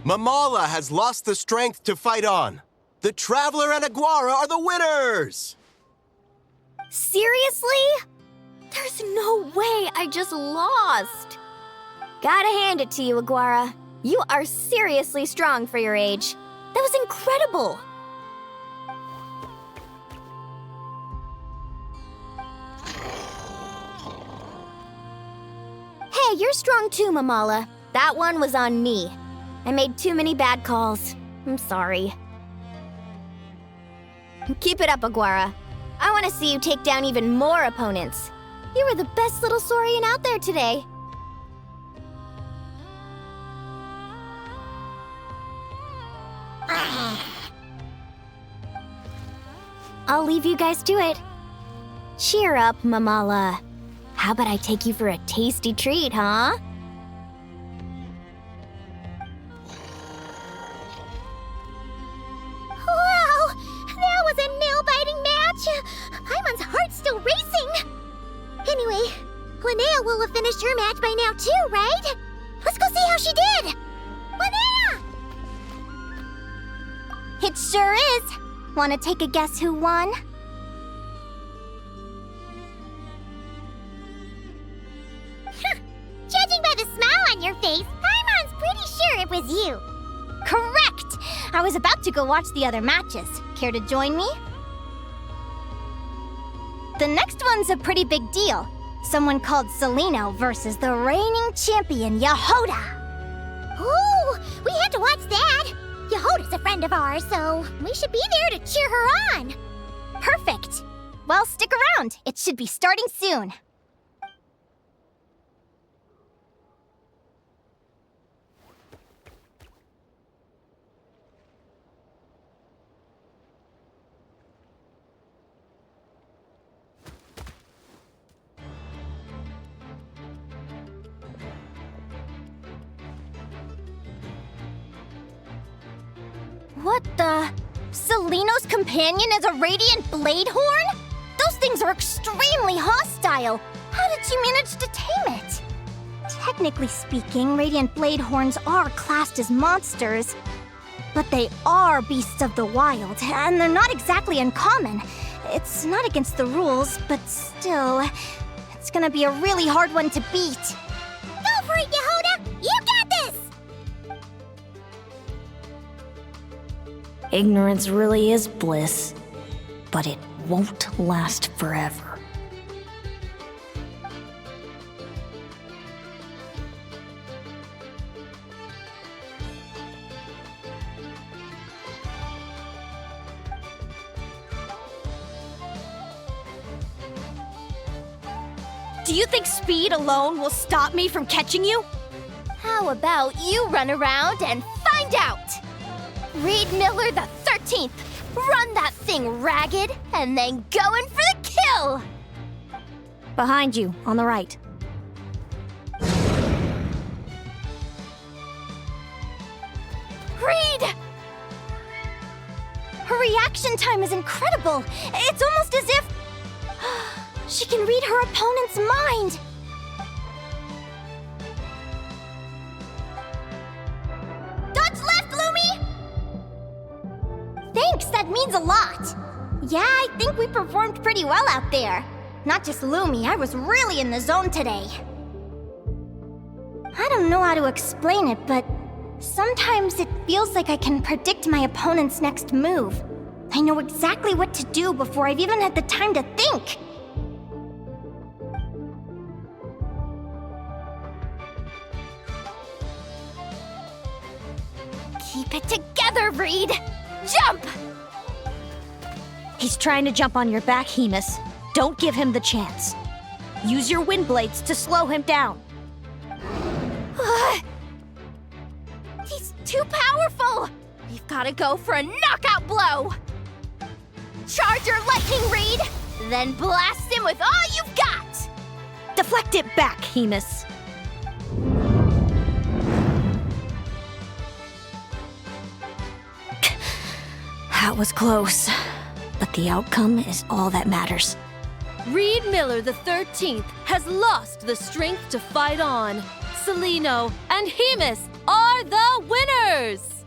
Mamala has lost the strength to fight on. The Traveler and Aguara are the winners! Seriously? There's no way I just lost. Gotta hand it to you, Aguara. You are seriously strong for your age. That was incredible. Hey, you're strong too, Mamala. That one was on me. I made too many bad calls. I'm sorry. Keep it up, Aguara. I want to see you take down even more opponents. You were the best little Saurian out there today. I'll leave you guys to it. Cheer up, Mamala. How about I take you for a tasty treat, huh? Wow! That was a nail-biting match! Paimon's heart's still racing! Anyway, Linnea will have finished her match by now too, right? Let's go see how she did! Linnea! It sure is. Want to take a guess who won? Judging by the smile on your face, Paimon's pretty sure it was you. Correct! I was about to go watch the other matches. Care to join me? The next one's a pretty big deal. Someone called Celino versus the reigning champion, Yehoda. Ooh, we have to watch that. Yehoda's a friend of ours, so we should be there to cheer her on. Perfect. Well, stick around. It should be starting soon. What the? Seleno's companion is a radiant blade horn? Those things are extremely hostile. How did she manage to tame it? Technically speaking, radiant blade horns are classed as monsters. But they are beasts of the wild, and they're not exactly uncommon. It's not against the rules, but still, it's gonna be a really hard one to beat. Go for it, Yehoda! You got this! Ignorance really is bliss, but it won't last forever. Do you think speed alone will stop me from catching you? How about you run around and find out? Reed Miller the 13th, run that thing ragged and then go in for the kill! Behind you, on the right. Reed! Her reaction time is incredible. It's almost as if she can read her opponent's mind. Dodge left, Lumi! Thanks, that means a lot. Yeah, I think we performed pretty well out there. Not just Lumi, I was really in the zone today. I don't know how to explain it, but sometimes it feels like I can predict my opponent's next move. I know exactly what to do before I've even had the time to think. Keep it together, Reed! Jump! He's trying to jump on your back, Hemus. Don't give him the chance. Use your wind blades to slow him down. He's too powerful! We've gotta go for a knockout blow! Charge your lightning, Reed! Then blast him with all you've got! Deflect it back, Hemus. That was close, but the outcome is all that matters. Reed Miller the 13th has lost the strength to fight on. Seleno and Hemus are the winners!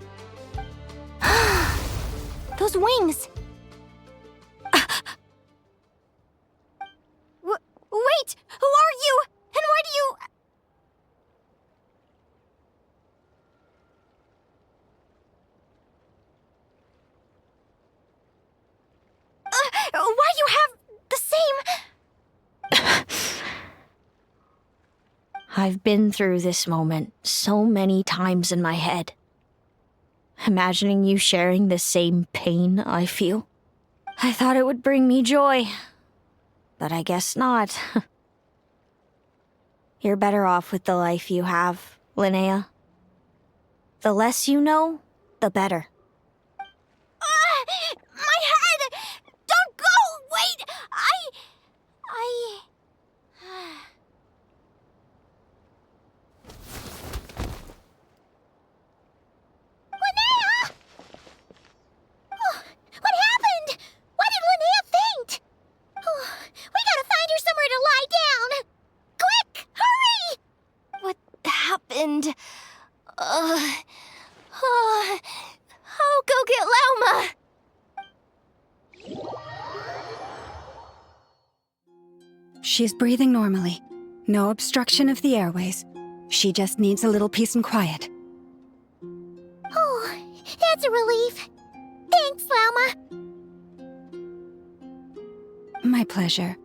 Those wings! Wait! Who are you? And why do you... why you have the same... I've been through this moment so many times in my head. Imagining you sharing the same pain I feel. I thought it would bring me joy, but I guess not. You're better off with the life you have, Linnea. The less you know, the better. My head! Don't go! Wait! Linnea! Oh, what happened? Why did Linnea faint? Oh, we gotta find her somewhere to lie down! Quick! Hurry! What happened? I'll go get Lauma! She's breathing normally. No obstruction of the airways. She just needs a little peace and quiet. Oh, that's a relief. Thanks, Lauma. My pleasure.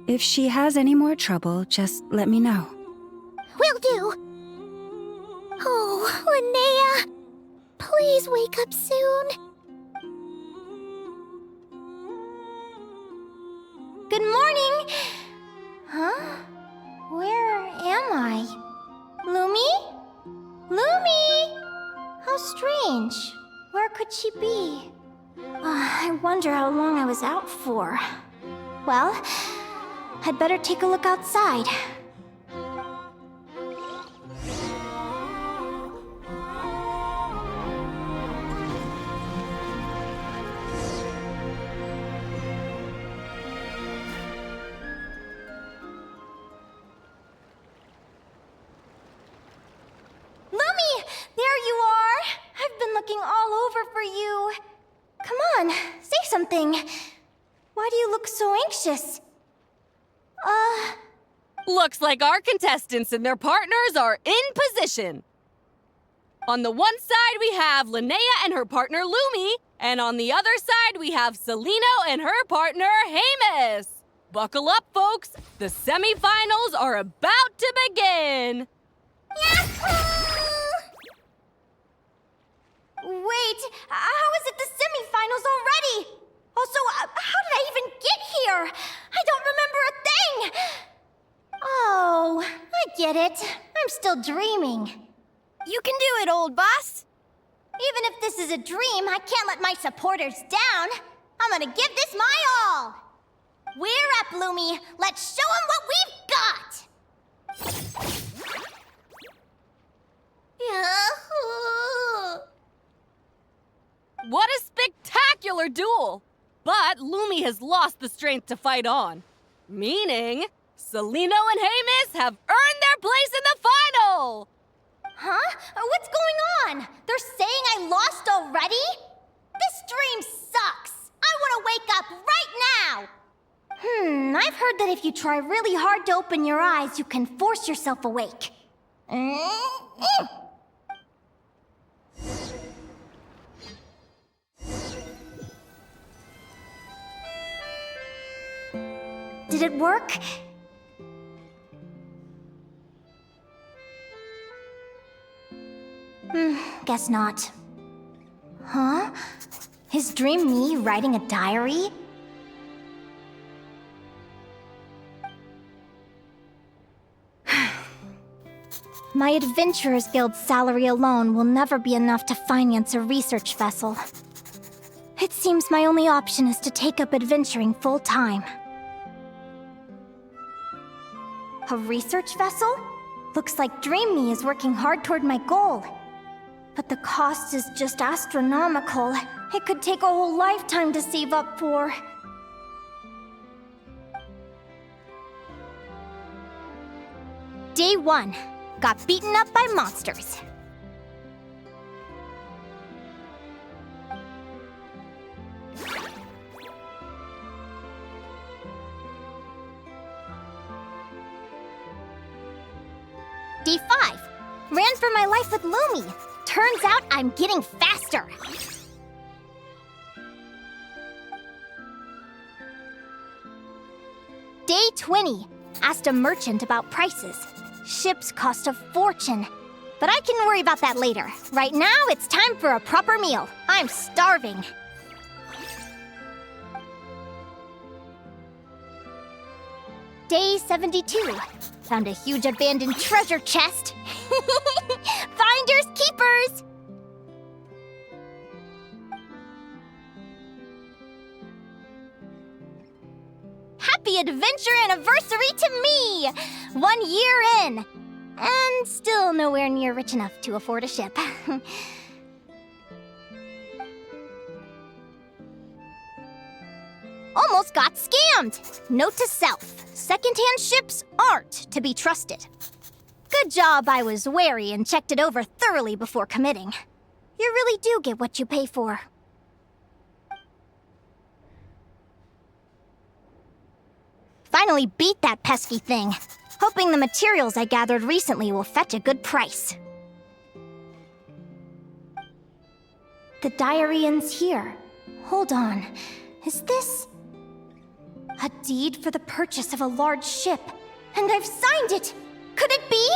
If she has any more trouble, just let me know. Will do. Oh, Linnea. Please wake up soon. Good morning! Huh? Where am I? Lumi? Lumi! How strange. Where could she be? I wonder how long I was out for. Well, I'd better take a look outside. on, say something. Why do you look so anxious? Looks like our contestants and their partners are in position. On the one side, we have Linnea and her partner Lumi, and on the other side, we have Celino and her partner Hamus. Buckle up, folks. The semifinals are about to begin. Wait, how is it the semifinals already? Also, how did I even get here? I don't remember a thing! Oh, I get it. I'm still dreaming. You can do it, old boss. Even if this is a dream, I can't let my supporters down. I'm gonna give this my all. We're up, Lumi. Let's show them what we've got! Yahoo! What a spectacular duel! But Lumi has lost the strength to fight on. Meaning, Celino and Hamus have earned their place in the final! Huh? What's going on? They're saying I lost already? This dream sucks! I want to wake up right now! I've heard that if you try really hard to open your eyes, you can force yourself awake. Did it work? Guess not. Huh? Is Dream me writing a diary? My Adventurers Guild salary alone will never be enough to finance a research vessel. It seems my only option is to take up adventuring full-time. A research vessel? Looks like Dream Me is working hard toward my goal. But the cost is just astronomical. It could take a whole lifetime to save up for. Day 1. Got beaten up by monsters. Day 5. Ran for my life with Lumi. Turns out I'm getting faster. Day 20. Asked a merchant about prices. Ships cost a fortune. But I can worry about that later. Right now, it's time for a proper meal. I'm starving. Day 72. Found a huge abandoned treasure chest. Finders keepers! Happy adventure anniversary to me! 1 year in! And still nowhere near rich enough to afford a ship. Almost got scammed! Note to self, secondhand ships aren't to be trusted. Good job I was wary and checked it over thoroughly before committing. You really do get what you pay for. Finally beat that pesky thing, hoping the materials I gathered recently will fetch a good price. The diary ends here. Hold on, is this... a deed for the purchase of a large ship, and I've signed it! Could it be?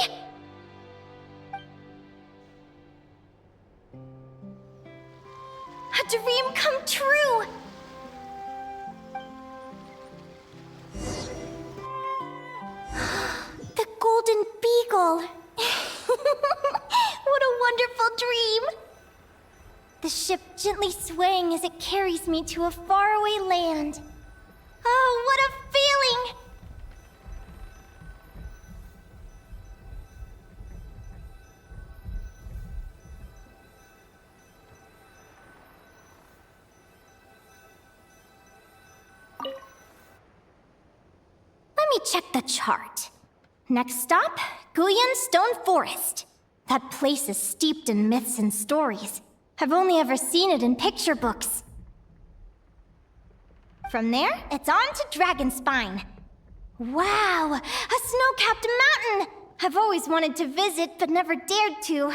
A dream come true! The Golden Beagle! What a wonderful dream! The ship gently swaying as it carries me to a faraway land. Oh, what a feeling! Let me check the chart. Next stop, Guyan Stone Forest. That place is steeped in myths and stories. I've only ever seen it in picture books. From there, it's on to Dragonspine. Wow, a snow-capped mountain! I've always wanted to visit, but never dared to.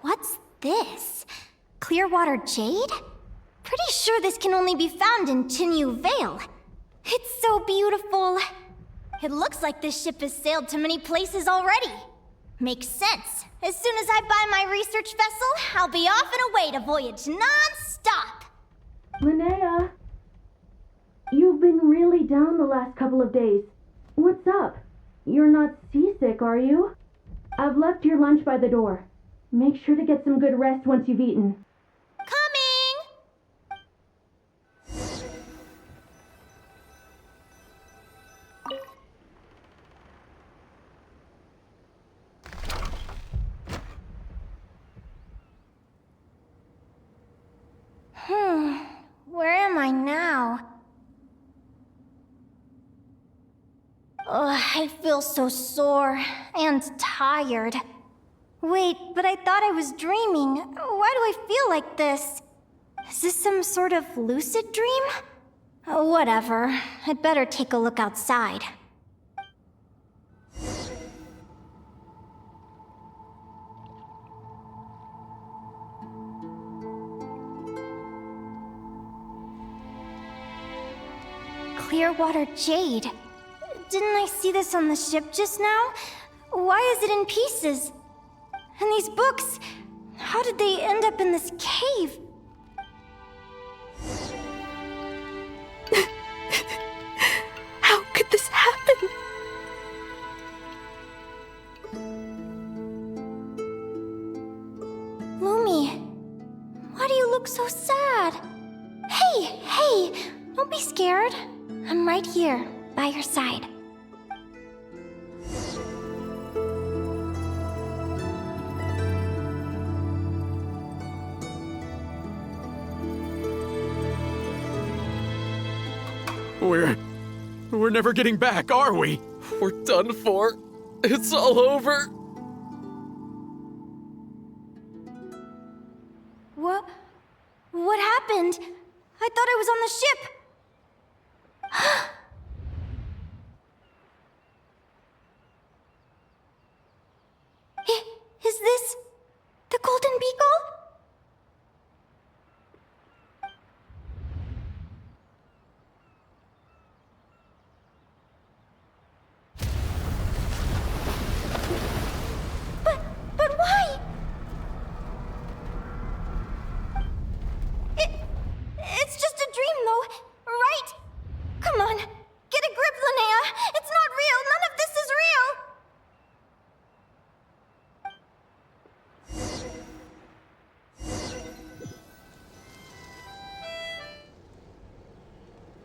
What's this? Clearwater jade? Pretty sure this can only be found in Chinyu Vale. It's so beautiful. It looks like this ship has sailed to many places already. Makes sense. As soon as I buy my research vessel, I'll be off and away to voyage non-stop. Linnea, you've been really down the last couple of days. What's up? You're not seasick, are you? I've left your lunch by the door. Make sure to get some good rest once you've eaten. Where am I now? Ugh, I feel so sore and tired. Wait, but I thought I was dreaming. Why do I feel like this? Is this some sort of lucid dream? Whatever. I'd better take a look outside. Clearwater jade. Didn't I see this on the ship just now? Why is it in pieces? And these books, how did they end up in this cave? How could this happen? Lumi, why do you look so sad? Hey, don't be scared. I'm right here, by your side. We're never getting back, are we? We're done for. It's all over. What happened? I thought I was on the ship. Is this the Golden Beagle? But why? It's just a dream, though, right? Come on, get a grip, Linnea. It's not real. None of this is real.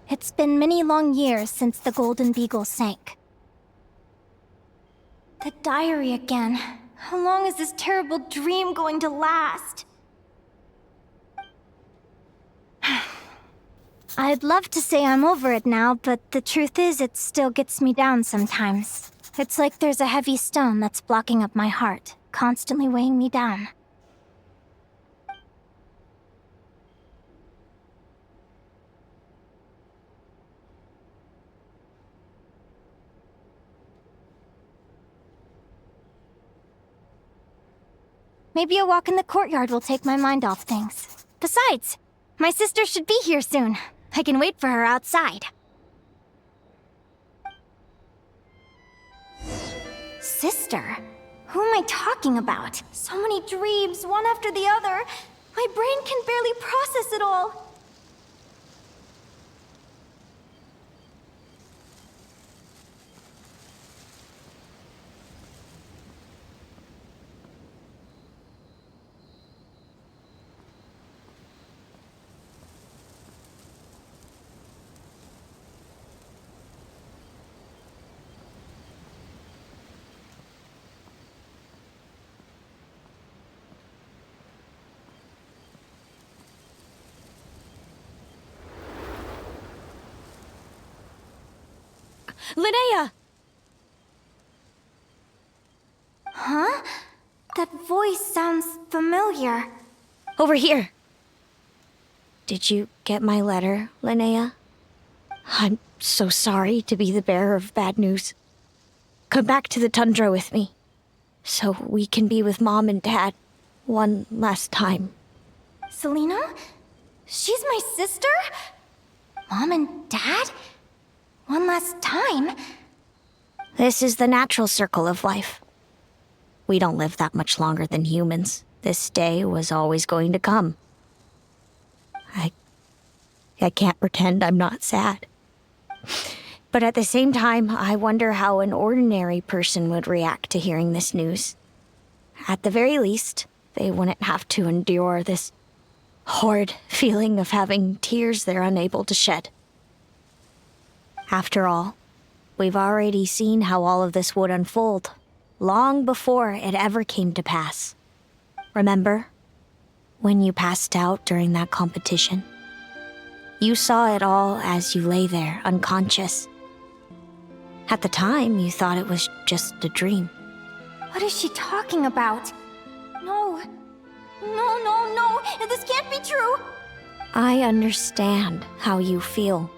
It's been many long years since the Golden Beagle sank. The diary again. How long is this terrible dream going to last? I'd love to say I'm over it now, but the truth is it still gets me down sometimes. It's like there's a heavy stone that's blocking up my heart, constantly weighing me down. Maybe a walk in the courtyard will take my mind off things. Besides, my sister should be here soon. I can wait for her outside. Sister? Who am I talking about? So many dreams, one after the other. My brain can barely process it all. Linnea! Huh? That voice sounds familiar. Over here. Did you get my letter, Linnea? I'm so sorry to be the bearer of bad news. Come back to the tundra with me, so we can be with Mom and Dad one last time. Selena? She's my sister? Mom and Dad? One last time? This is the natural circle of life. We don't live that much longer than humans. This day was always going to come. I can't pretend I'm not sad. But at the same time, I wonder how an ordinary person would react to hearing this news. At the very least, they wouldn't have to endure this horrid feeling of having tears they're unable to shed. After all, we've already seen how all of this would unfold, long before it ever came to pass. Remember, when you passed out during that competition? You saw it all as you lay there, unconscious. At the time, you thought it was just a dream. What is she talking about? No. No. This can't be true. I understand how you feel.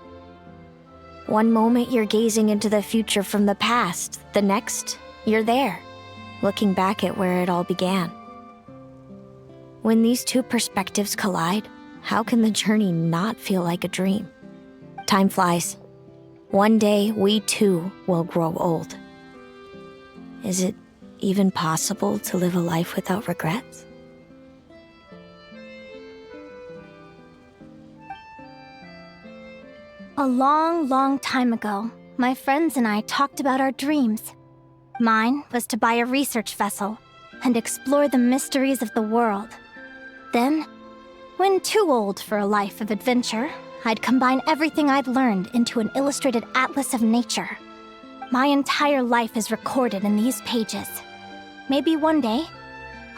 One moment you're gazing into the future from the past, the next, you're there, looking back at where it all began. When these two perspectives collide, how can the journey not feel like a dream? Time flies. One day, we too will grow old. Is it even possible to live a life without regrets? A long time ago, my friends and I talked about our dreams. Mine was to buy a research vessel and explore the mysteries of the world. Then, when too old for a life of adventure, I'd combine everything I'd learned into an illustrated atlas of nature. My entire life is recorded in these pages. Maybe one day,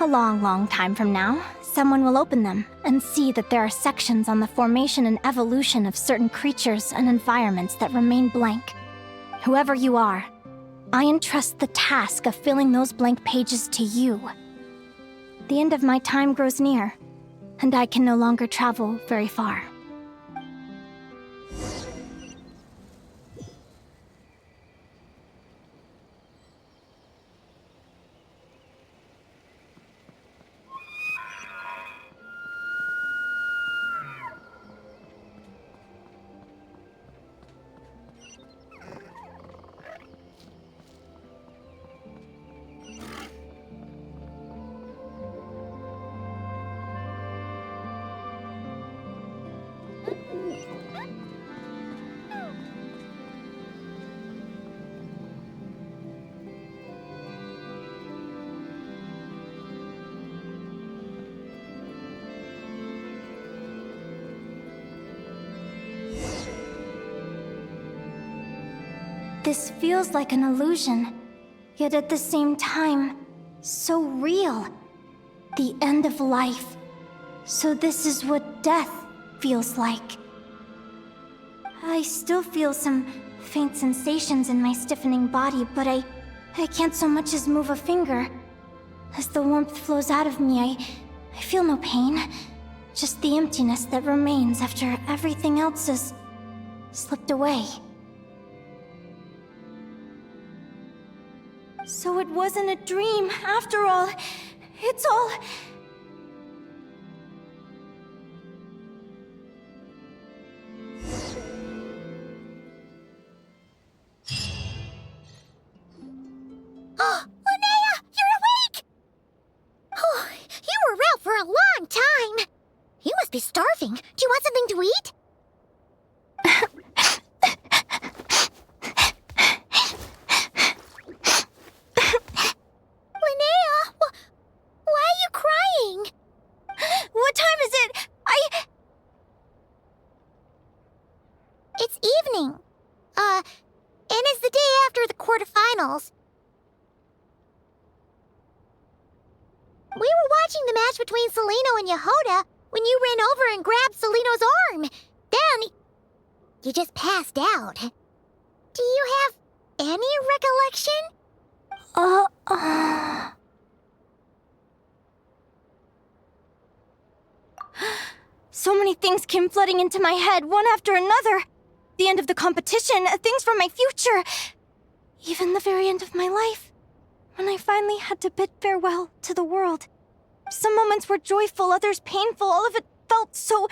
a long time from now, someone will open them and see that there are sections on the formation and evolution of certain creatures and environments that remain blank. Whoever you are, I entrust the task of filling those blank pages to you. The end of my time grows near, and I can no longer travel very far. This feels like an illusion, yet at the same time, so real. The end of life. So this is what death feels like. I still feel some faint sensations in my stiffening body, but I can't so much as move a finger. As the warmth flows out of me, I feel no pain. Just the emptiness that remains after everything else has slipped away. So it wasn't a dream, after all. It's all... Oh, Linnea, you're awake! Oh, you were out for a long time. You must be starving. Do you want something to eat? Linnea, why are you crying? What time is it? It's evening. And it's the day after the quarterfinals. We were watching the match between Celino and Yehoda when you ran over and grabbed Celino's arm. Then, you just passed out. Do you have any recollection? So many things came flooding into my head, one after another. The end of the competition, things from my future. Even the very end of my life, when I finally had to bid farewell to the world. Some moments were joyful, others painful. All of it felt so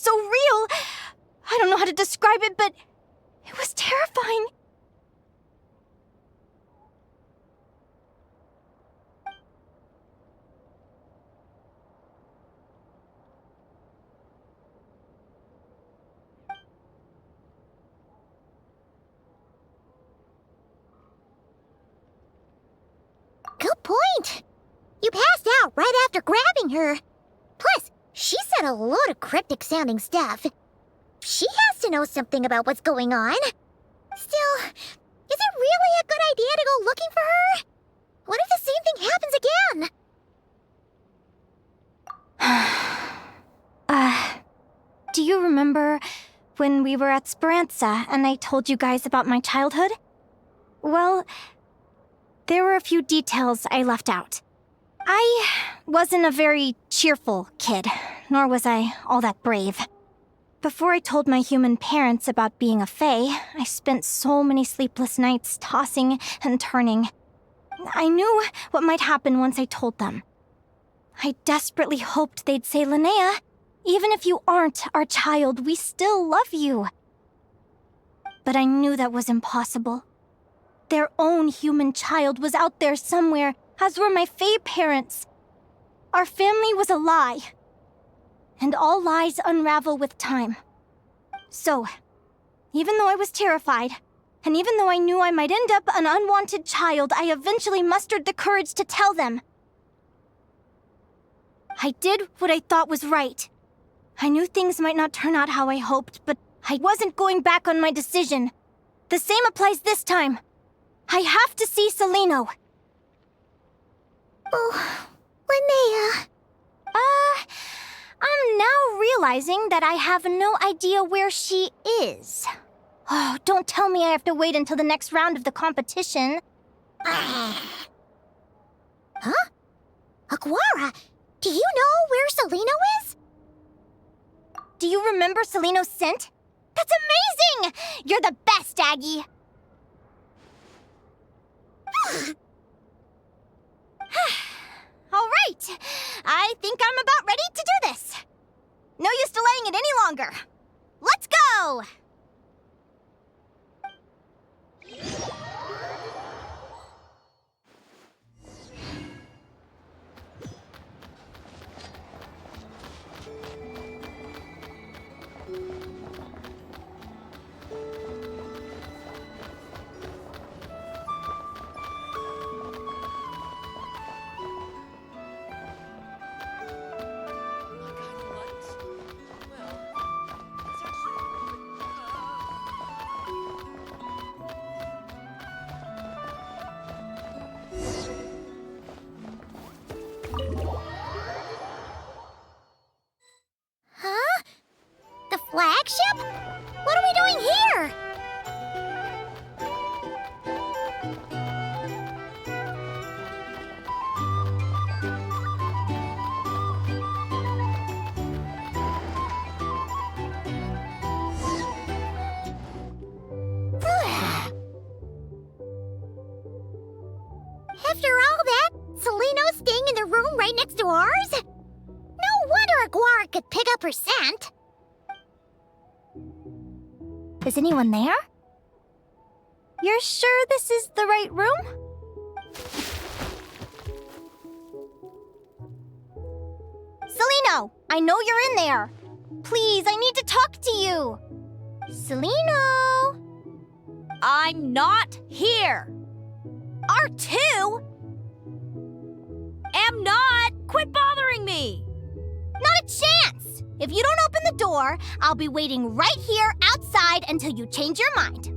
real. I don't know how to describe it, but it was terrifying. Good point. You passed out right after grabbing her. Plus, she said a load of cryptic-sounding stuff. She has to know something about what's going on. Still, is it really a good idea to go looking for her? What if the same thing happens again? Do you remember when we were at Speranza and I told you guys about my childhood? Well, there were a few details I left out. I wasn't a very cheerful kid, nor was I all that brave. Before I told my human parents about being a fae, I spent so many sleepless nights tossing and turning. I knew what might happen once I told them. I desperately hoped they'd say, Linnea, even if you aren't our child, we still love you. But I knew that was impossible. Their own human child was out there somewhere, as were my fae parents. Our family was a lie. And all lies unravel with time. So, even though I was terrified, and even though I knew I might end up an unwanted child, I eventually mustered the courage to tell them. I did what I thought was right. I knew things might not turn out how I hoped, but I wasn't going back on my decision. The same applies this time. I have to see Celino. Oh, Linnea. I'm now realizing that I have no idea where she is. Oh, don't tell me I have to wait until the next round of the competition. Huh? Aguara, do you know where Celino is? Do you remember Celino's scent? That's amazing! You're the best, Aggie! All right, I think I'm about ready to do this. No use delaying it any longer. Let's go! Huh? The flagship? What are we doing here? After all that, Celino's staying in the room right next to ours? No wonder Aguara could pick up her scent. Is anyone there? You're sure this is the right room? Celino, I know you're in there. Please, I need to talk to you. Celino? I'm not here. R2? Am not. Quit bothering me. Not a chance! If you don't open the door, I'll be waiting right here outside until you change your mind.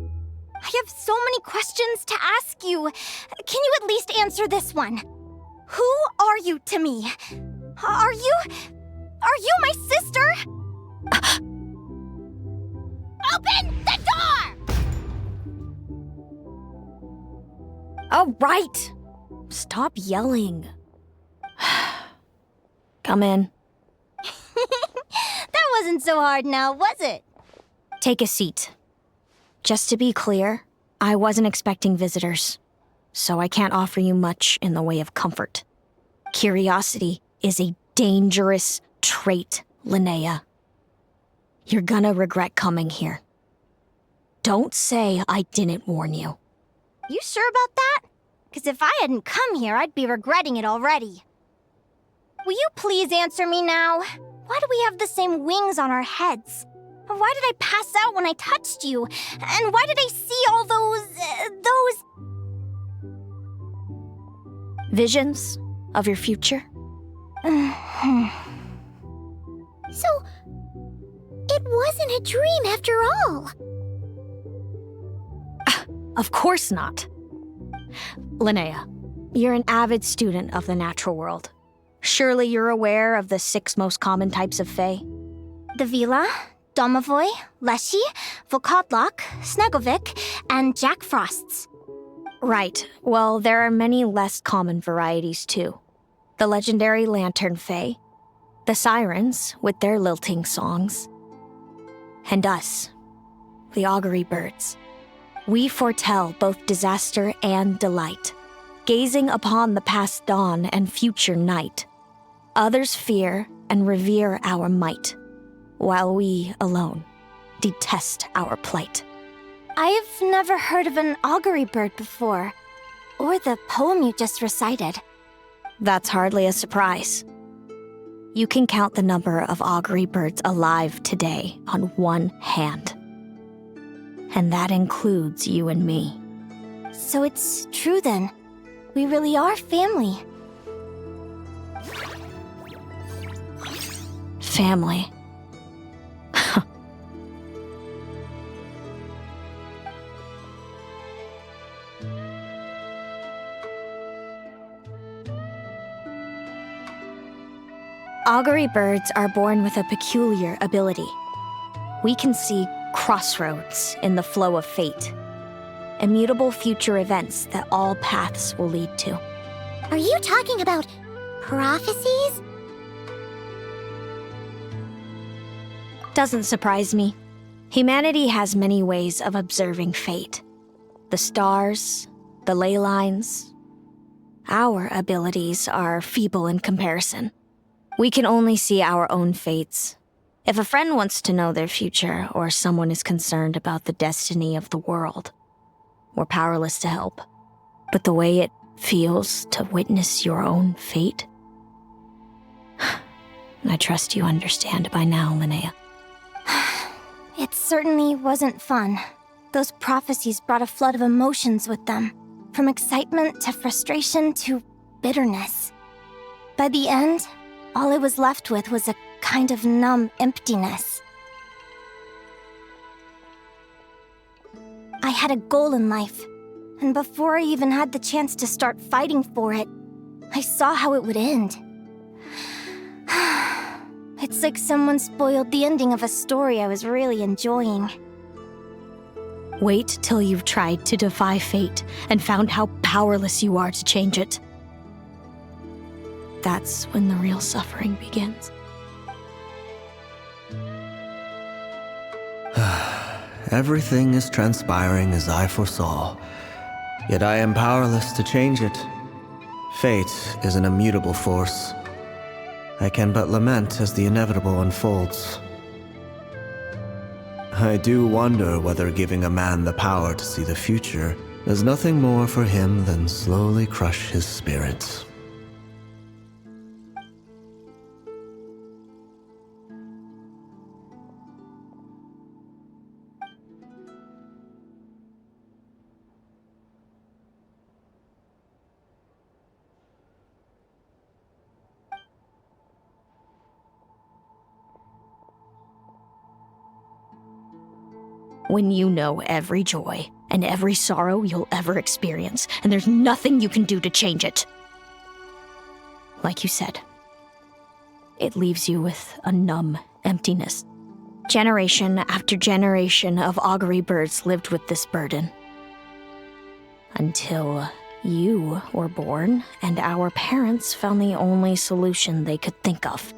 I have so many questions to ask you. Can you at least answer this one? Who are you to me? Are you my sister? Open the door! All right. Stop yelling. Come in. That wasn't so hard now, was it? Take a seat. Just to be clear, I wasn't expecting visitors, so I can't offer you much in the way of comfort. Curiosity is a dangerous trait, Linnea. You're gonna regret coming here. Don't say I didn't warn you. You sure about that? Because if I hadn't come here, I'd be regretting it already. Will you please answer me now? Why do we have the same wings on our heads? Why did I pass out when I touched you? And why did I see all those... Visions of your future? So, it wasn't a dream after all. Of course not. Linnea, you're an avid student of the natural world. Surely you're aware of the 6 most common types of Fae? The Vila, Domovoy, Leshy, Volkodlok, Snegovic, and Jack Frosts. Right. Well, there are many less common varieties, too. The legendary Lantern Fae, the Sirens with their lilting songs, and us, the Augury Birds. We foretell both disaster and delight, gazing upon the past dawn and future night. Others fear and revere our might, while we alone detest our plight. I've never heard of an augury bird before, or the poem you just recited. That's hardly a surprise. You can count the number of augury birds alive today on one hand. And that includes you and me. So it's true then. We really are family. Family. Augury birds are born with a peculiar ability. We can see crossroads in the flow of fate, immutable future events that all paths will lead to. Are you talking about prophecies? Doesn't surprise me. Humanity has many ways of observing fate. The stars, the ley lines. Our abilities are feeble in comparison. We can only see our own fates. If a friend wants to know their future, or someone is concerned about the destiny of the world, we're powerless to help. But the way it feels to witness your own fate, I trust you understand by now, Linnea. It certainly wasn't fun. Those prophecies brought a flood of emotions with them, from excitement to frustration to bitterness. By the end, all I was left with was a kind of numb emptiness. I had a goal in life, and before I even had the chance to start fighting for it, I saw how it would end. It's like someone spoiled the ending of a story I was really enjoying. Wait till you've tried to defy fate and found how powerless you are to change it. That's when the real suffering begins. Everything is transpiring as I foresaw, yet I am powerless to change it. Fate is an immutable force. I can but lament as the inevitable unfolds. I do wonder whether giving a man the power to see the future does nothing more for him than slowly crush his spirit. When you know every joy and every sorrow you'll ever experience, and there's nothing you can do to change it. Like you said, it leaves you with a numb emptiness. Generation after generation of augury birds lived with this burden. Until You were born, and our parents found the only solution they could think of.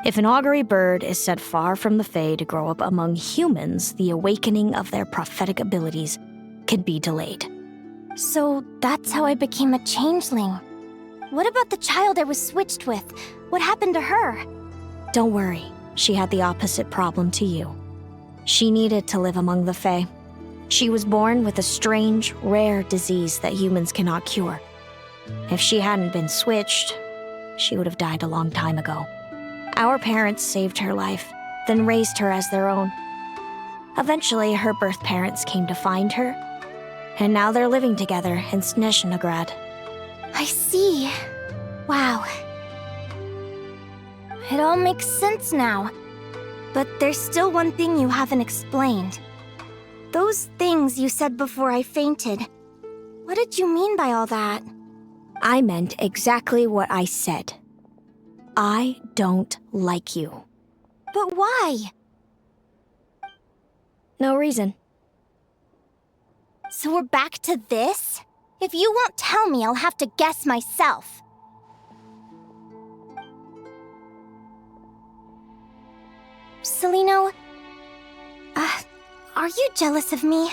If an augury bird is set far from the Fae to grow up among humans, the awakening of their prophetic abilities can be delayed. So that's how I became a changeling. What about the child I was switched with? What happened to her? Don't worry, she had the opposite problem to you. She needed to live among the Fae. She was born with a strange, rare disease that humans cannot cure. If she hadn't been switched, she would have died a long time ago. Our parents saved her life, then raised her as their own. Eventually, her birth parents came to find her, and now they're living together in Snezhnograd. I see. Wow. It all makes sense now. But there's still one thing you haven't explained. Those things you said before I fainted. What did you mean by all that? I meant exactly what I said. I don't like you. But why? No reason. So we're back to this? If you won't tell me, I'll have to guess myself. Celino, are you jealous of me?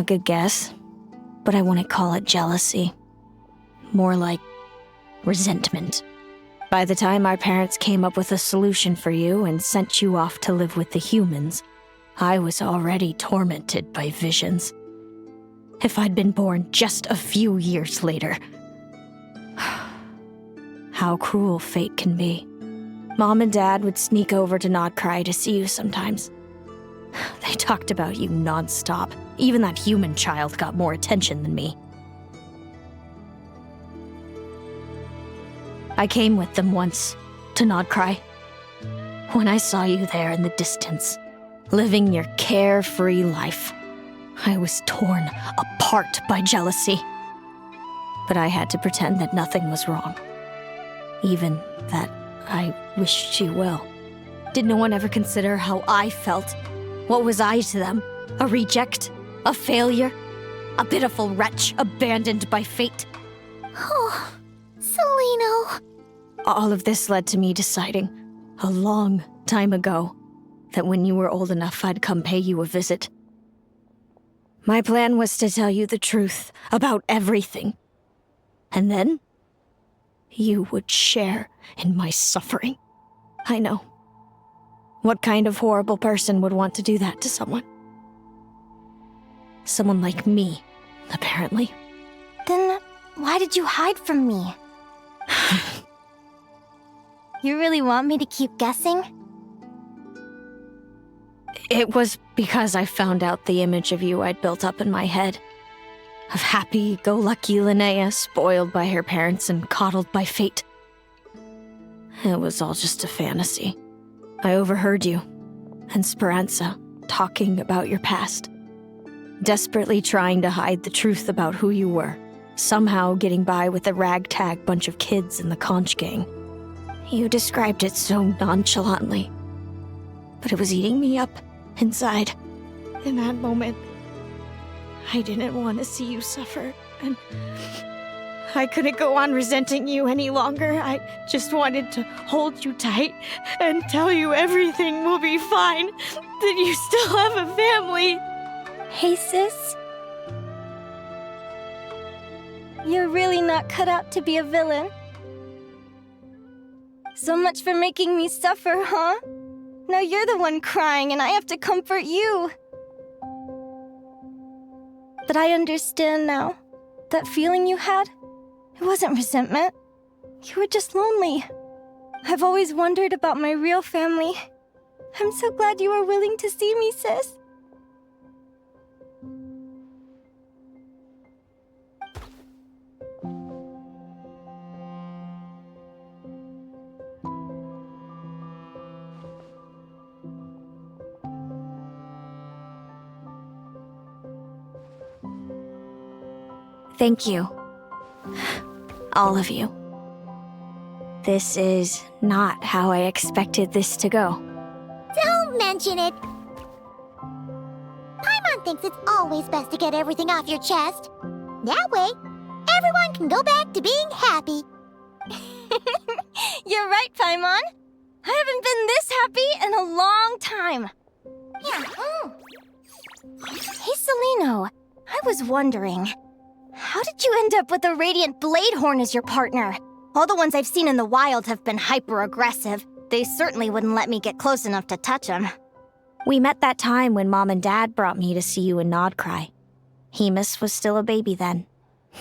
Good guess. But I wouldn't call it jealousy. More like resentment. By the time our parents came up with a solution for you and sent you off to live with the humans, I was already tormented by visions. If I'd been born just a few years later. How cruel fate can be. Mom and Dad would sneak over to Nodcry to see you sometimes. They talked about you non-stop. Even that human child got more attention than me. I came with them once, to Nodcry. When I saw you there in the distance, living your carefree life, I was torn apart by jealousy. But I had to pretend that nothing was wrong. Even that I wished you well. Did no one ever consider how I felt? What was I to them? A reject? A failure? A pitiful wretch abandoned by fate? Oh, Celino. All of this led to me deciding, a long time ago, that when you were old enough, I'd come pay you a visit. My plan was to tell you the truth about everything. And then, you would share in my suffering. I know. What kind of horrible person would want to do that to someone? Someone like me, apparently. Then why did you hide from me? You really want me to keep guessing? It was because I found out the image of you I'd built up in my head. Of happy-go-lucky Linnea, spoiled by her parents and coddled by fate. It was all just a fantasy. I overheard you and Speranza talking about your past. Desperately trying to hide the truth about who you were. Somehow getting by with a ragtag bunch of kids in the conch gang. You described it so nonchalantly. But it was eating me up inside. In that moment, I didn't want to see you suffer, and I couldn't go on resenting you any longer. I just wanted to hold you tight and tell you everything will be fine, that you still have a family. Hey, sis. You're really not cut out to be a villain. So much for making me suffer, huh? Now you're the one crying and I have to comfort you. But I understand now. That feeling you had, it wasn't resentment. You were just lonely. I've always wondered about my real family. I'm so glad you were willing to see me, sis. Thank you. All of you. This is not how I expected this to go. Don't mention it. Paimon thinks it's always best to get everything off your chest. That way, everyone can go back to being happy. You're right, Paimon. I haven't been this happy in a long time. Yeah. Hey, Celino. I was wondering, how did you end up with a Radiant Bladehorn as your partner? All the ones I've seen in the wild have been hyper-aggressive. They certainly wouldn't let me get close enough to touch them. We met that time when Mom and Dad brought me to see you in Nodcry. Hemus was still a baby then.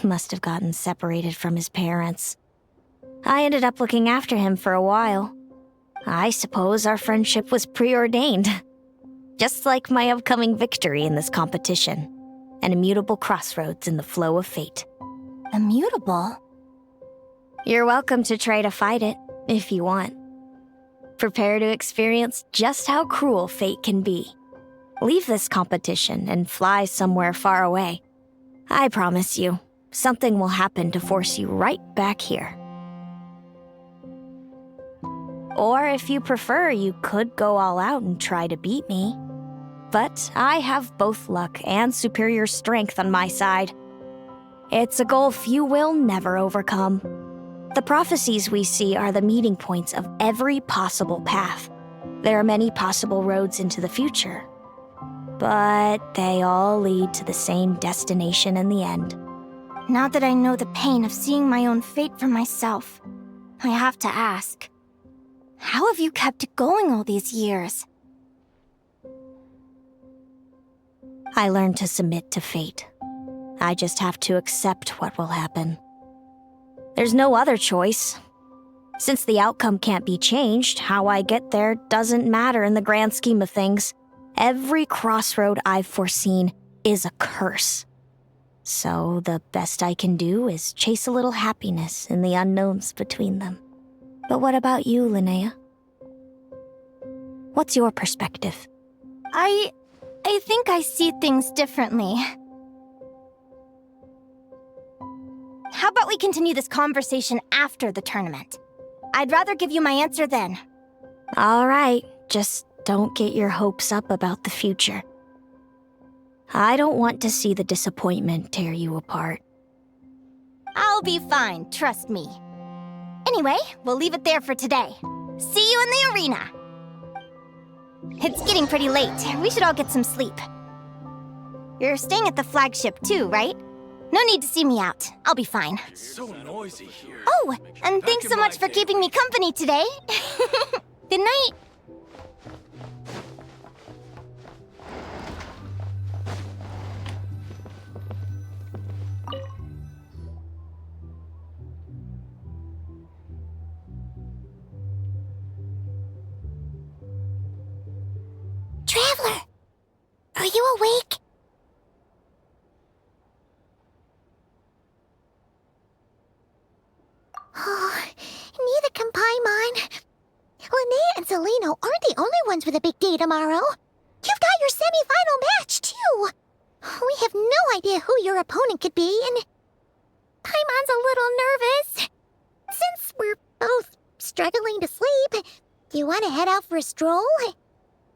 Must have gotten separated from his parents. I ended up looking after him for a while. I suppose our friendship was preordained. Just like my upcoming victory in this competition. An immutable crossroads in the flow of fate. Immutable? You're welcome to try to fight it, if you want. Prepare to experience just how cruel fate can be. Leave this competition and fly somewhere far away. I promise you, something will happen to force you right back here. Or if you prefer, you could go all out and try to beat me. But I have both luck and superior strength on my side. It's a gulf you will never overcome. The prophecies we see are the meeting points of every possible path. There are many possible roads into the future. But they all lead to the same destination in the end. Now that I know the pain of seeing my own fate for myself, I have to ask, how have you kept it going all these years? I learned to submit to fate. I just have to accept what will happen. There's no other choice. Since the outcome can't be changed, how I get there doesn't matter in the grand scheme of things. Every crossroad I've foreseen is a curse. So the best I can do is chase a little happiness in the unknowns between them. But what about you, Linnea? What's your perspective? I think I see things differently. How about we continue this conversation after the tournament? I'd rather give you my answer then. All right, just don't get your hopes up about the future. I don't want to see the disappointment tear you apart. I'll be fine, trust me. Anyway, we'll leave it there for today. See you in the arena! It's getting pretty late. We should all get some sleep. You're staying at the flagship too, right? No need to see me out. I'll be fine. It's so noisy here. Oh, and thanks so much for keeping me company today. Good night. Traveler! Are you awake? Oh, neither can Paimon. Linnea and Celino aren't the only ones with a big day tomorrow. You've got your semi-final match, too. We have no idea who your opponent could be, and Paimon's a little nervous. Since we're both struggling to sleep, do you want to head out for a stroll?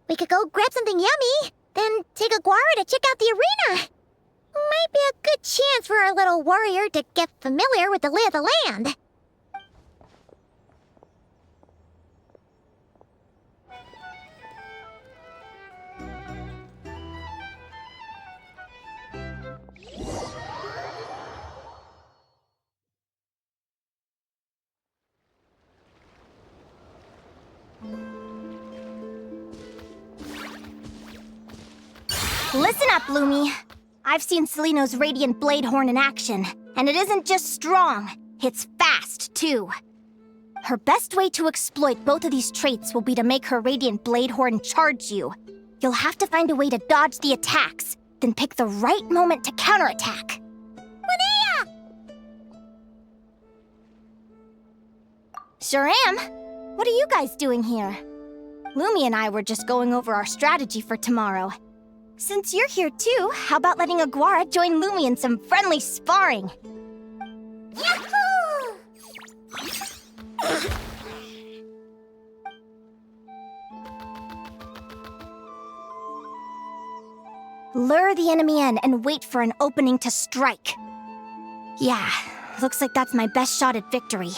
We could go grab something yummy, then take a guara to check out the arena. Might be a good chance for our little warrior to get familiar with the lay of the land. Listen up, Lumi. I've seen Celino's Radiant Bladehorn in action, and it isn't just strong, it's fast, too. Her best way to exploit both of these traits will be to make her Radiant Bladehorn charge you. You'll have to find a way to dodge the attacks, then pick the right moment to counterattack. Linnea! Sure am. What are you guys doing here? Lumi and I were just going over our strategy for tomorrow. Since you're here too, how about letting Aguara join Lumi in some friendly sparring? Yahoo! Lure the enemy in and wait for an opening to strike. Yeah, looks like that's my best shot at victory.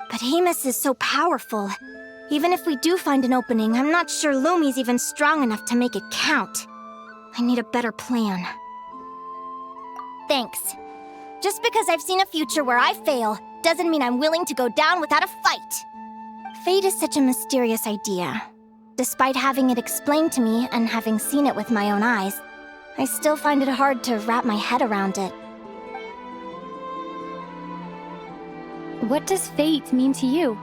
But Hamus is so powerful. Even if we do find an opening, I'm not sure Lumi's even strong enough to make it count. I need a better plan. Thanks. Just because I've seen a future where I fail, doesn't mean I'm willing to go down without a fight. Fate is such a mysterious idea. Despite having it explained to me and having seen it with my own eyes, I still find it hard to wrap my head around it. What does fate mean to you?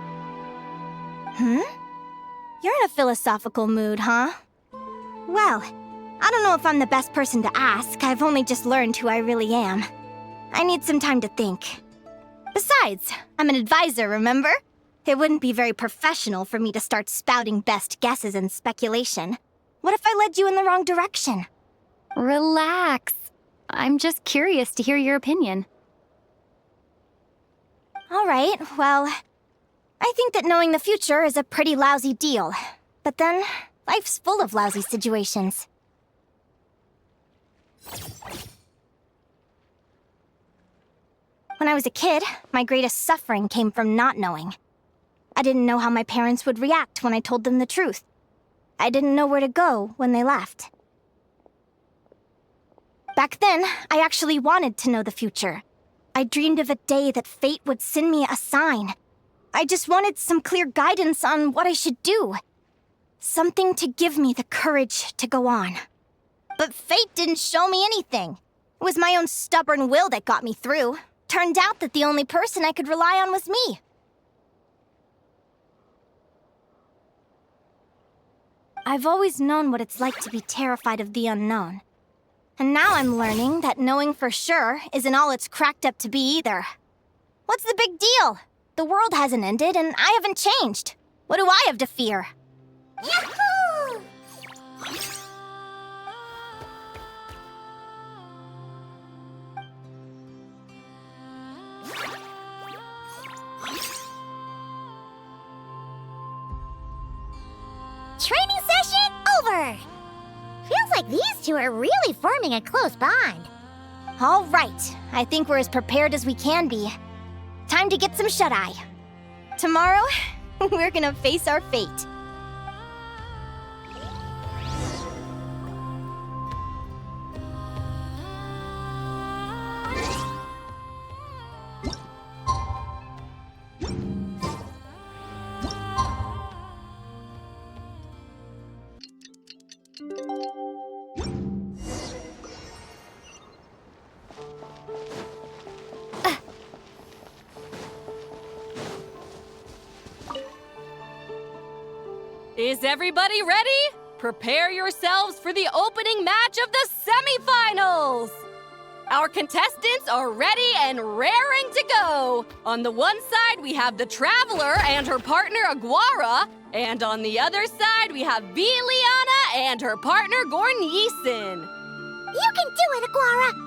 You're in a philosophical mood, huh? Well, I don't know if I'm the best person to ask. I've only just learned who I really am. I need some time to think. Besides, I'm an advisor, remember? It wouldn't be very professional for me to start spouting best guesses and speculation. What if I led you in the wrong direction? Relax. I'm just curious to hear your opinion. All right, well, I think that knowing the future is a pretty lousy deal. But then, life's full of lousy situations. When I was a kid, my greatest suffering came from not knowing. I didn't know how my parents would react when I told them the truth. I didn't know where to go when they left. Back then, I actually wanted to know the future. I dreamed of a day that fate would send me a sign. I just wanted some clear guidance on what I should do. Something to give me the courage to go on. But fate didn't show me anything. It was my own stubborn will that got me through. Turned out that the only person I could rely on was me. I've always known what it's like to be terrified of the unknown. And now I'm learning that knowing for sure isn't all it's cracked up to be either. What's the big deal? The world hasn't ended and I haven't changed. What do I have to fear? Yahoo! Training session over! Feels like these two are really forming a close bond. All right, I think we're as prepared as we can be. Time to get some shut-eye. Tomorrow, we're gonna face our fate. Is everybody ready? Prepare yourselves for the opening match of the semifinals! Our contestants are ready and raring to go. On the one side, we have the Traveler and her partner Aguara, and on the other side, we have Linnea and her partner Gornyisen. You can do it, Aguara!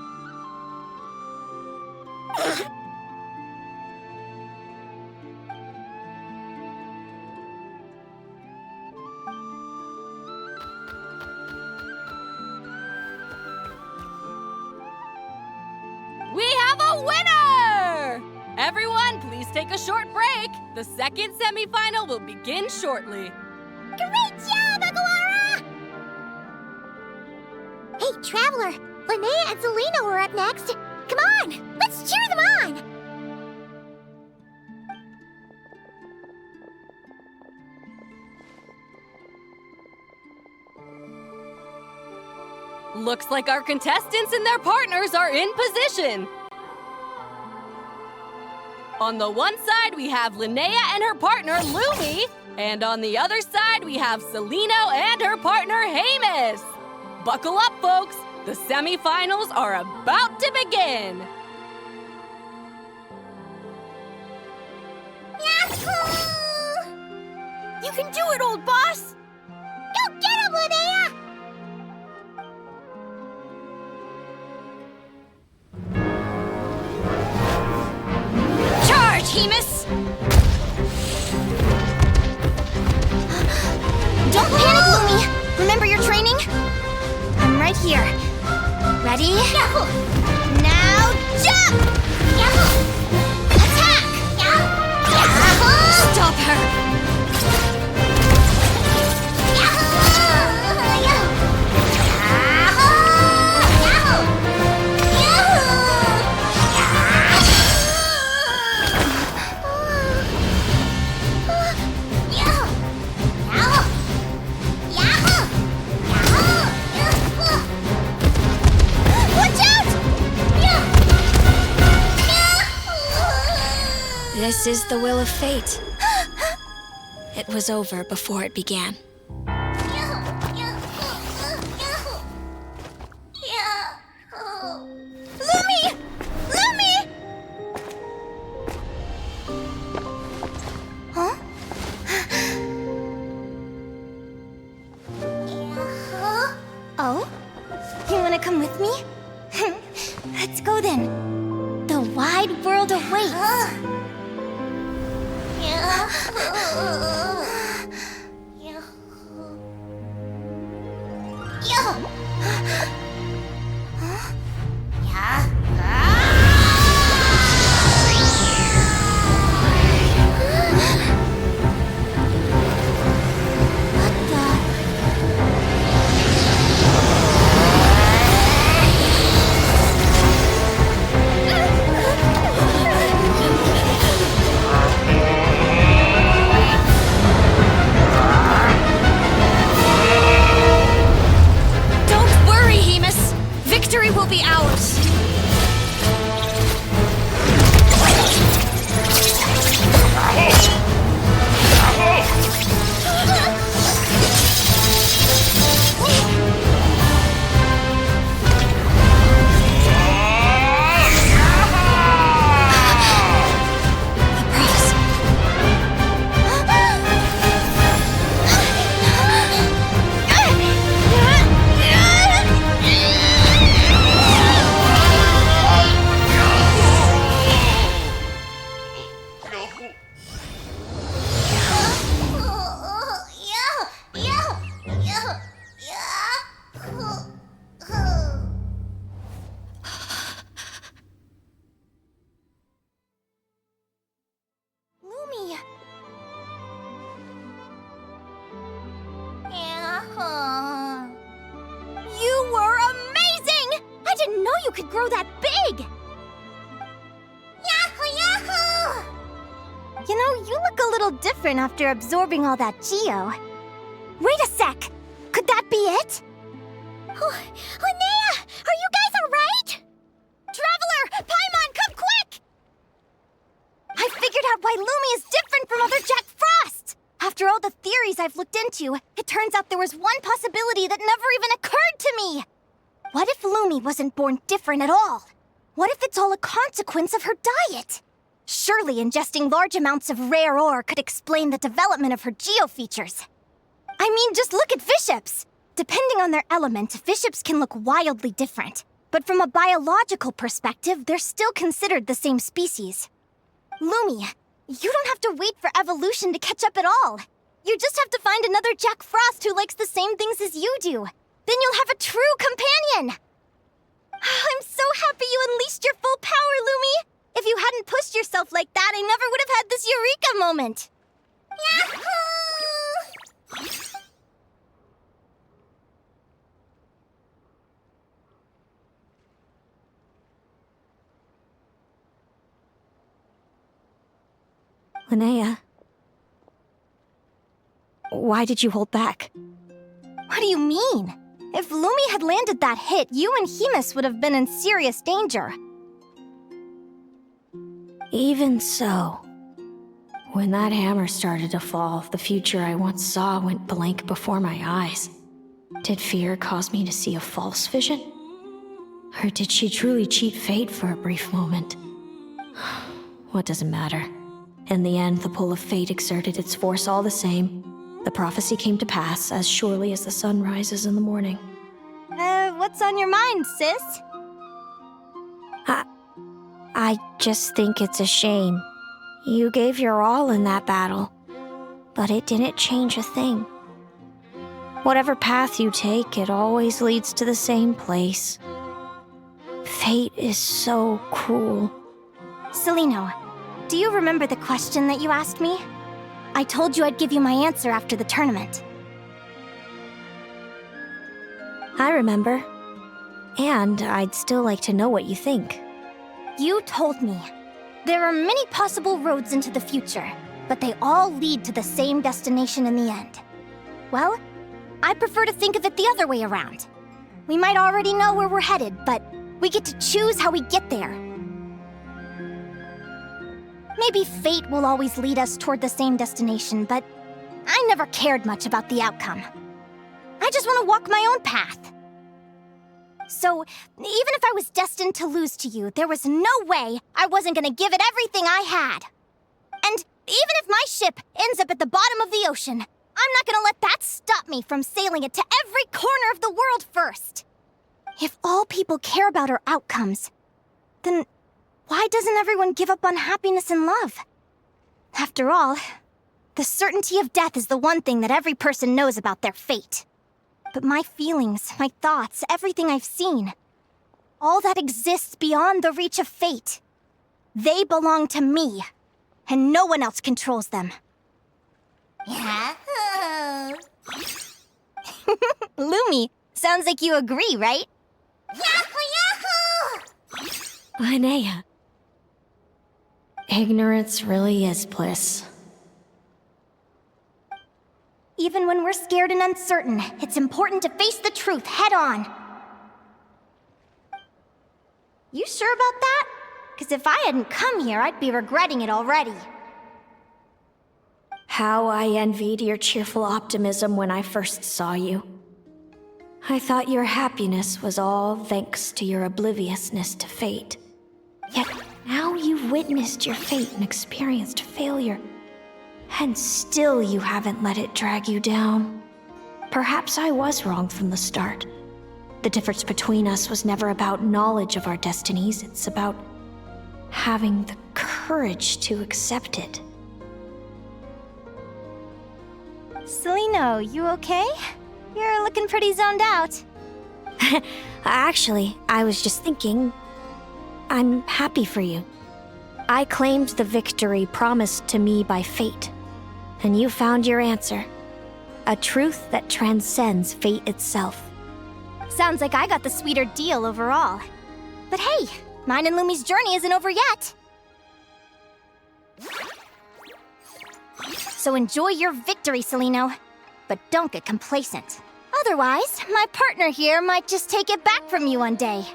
We have a winner! Everyone, please take a short break. The second semifinal will begin shortly. Great job, Aguara! Hey, Traveler, Linnea and Selena were up next. Come on, let's cheer them on! Looks like our contestants and their partners are in position. On the one side, we have Linnea and her partner Lumi, and on the other side, we have Selena and her partner Hamus. Buckle up, folks. The semifinals are about to begin. Yahoo! You can do it, old boss! Go get him, Linnea! Charge, Hamus! Don't panic, Lumi! Remember your training? right here. Ready? Now jump! Attack! Stop her! This is the will of fate. It was over before it began. Lumi! Lumi! Huh? Oh? You wanna come with me? Let's go then. The wide world awaits. Victory will be ours! You were amazing! I didn't know you could grow that big! Yahoo, yahoo! You know, you look a little different after absorbing all that geo. Wait a sec! Could that be it? Linnea! Are you guys alright? Traveler! Paimon, come quick! I figured out why Lumi is different from other Jack Frosts! After all the theories I've looked into, it turns out there was one possibility that never even occurred to me! What if Lumi wasn't born different at all? What if it's all a consequence of her diet? Surely ingesting large amounts of rare ore could explain the development of her geo-features. I mean, just look at Viships! Depending on their element, Viships can look wildly different. But from a biological perspective, they're still considered the same species. Lumi, you don't have to wait for evolution to catch up at all. You just have to find another Jack Frost who likes the same things as you do. Then you'll have a true companion! I'm so happy you unleashed your full power, Lumi! If you hadn't pushed yourself like that, I never would have had this eureka moment! Yahoo! Linnea, why did you hold back? What do you mean? If Lumi had landed that hit, you and Hemus would have been in serious danger. Even so, when that hammer started to fall, the future I once saw went blank before my eyes. Did fear cause me to see a false vision? Or did she truly cheat fate for a brief moment? What does it matter? In the end, the pull of fate exerted its force all the same. The prophecy came to pass as surely as the sun rises in the morning. What's on your mind, sis? I just think it's a shame. You gave your all in that battle, but it didn't change a thing. Whatever path you take, it always leads to the same place. Fate is so cruel. Celino, do you remember the question that you asked me? I told you I'd give you my answer after the tournament. I remember. And I'd still like to know what you think. You told me. There are many possible roads into the future, but they all lead to the same destination in the end. Well, I prefer to think of it the other way around. We might already know where we're headed, but we get to choose how we get there. Maybe fate will always lead us toward the same destination, but I never cared much about the outcome. I just want to walk my own path. So, even if I was destined to lose to you, there was no way I wasn't gonna give it everything I had. And even if my ship ends up at the bottom of the ocean, I'm not gonna let that stop me from sailing it to every corner of the world first. If all people care about are outcomes, then why doesn't everyone give up on happiness and love? After all, the certainty of death is the one thing that every person knows about their fate. But my feelings, my thoughts, everything I've seen, all that exists beyond the reach of fate, they belong to me, and no one else controls them. Yahoo! Lumi, sounds like you agree, right? Yahoo! Linnea. Ignorance really is bliss. Even when we're scared and uncertain, it's important to face the truth head on. You sure about that? Because if I hadn't come here, I'd be regretting it already. How I envied your cheerful optimism when I first saw you. I thought your happiness was all thanks to your obliviousness to fate. Yet now you've witnessed your fate and experienced failure. And still you haven't let it drag you down. Perhaps I was wrong from the start. The difference between us was never about knowledge of our destinies, it's about having the courage to accept it. Celino, you okay? You're looking pretty zoned out. Actually, I was just thinking, I'm happy for you. I claimed the victory promised to me by fate. And you found your answer. A truth that transcends fate itself. Sounds like I got the sweeter deal overall. But hey, mine and Lumi's journey isn't over yet. So enjoy your victory, Celino. But don't get complacent. Otherwise, my partner here might just take it back from you one day.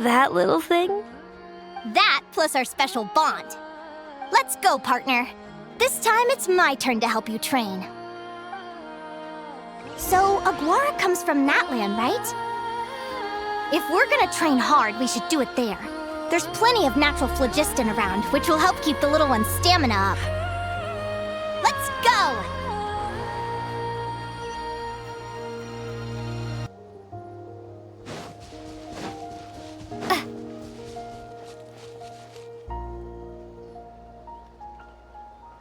That little thing? That plus our special bond. Let's go, partner. This time it's my turn to help you train. So, Aguara comes from Natlan, right? If we're gonna train hard, we should do it there. There's plenty of natural phlogiston around, which will help keep the little one's stamina up. Let's go!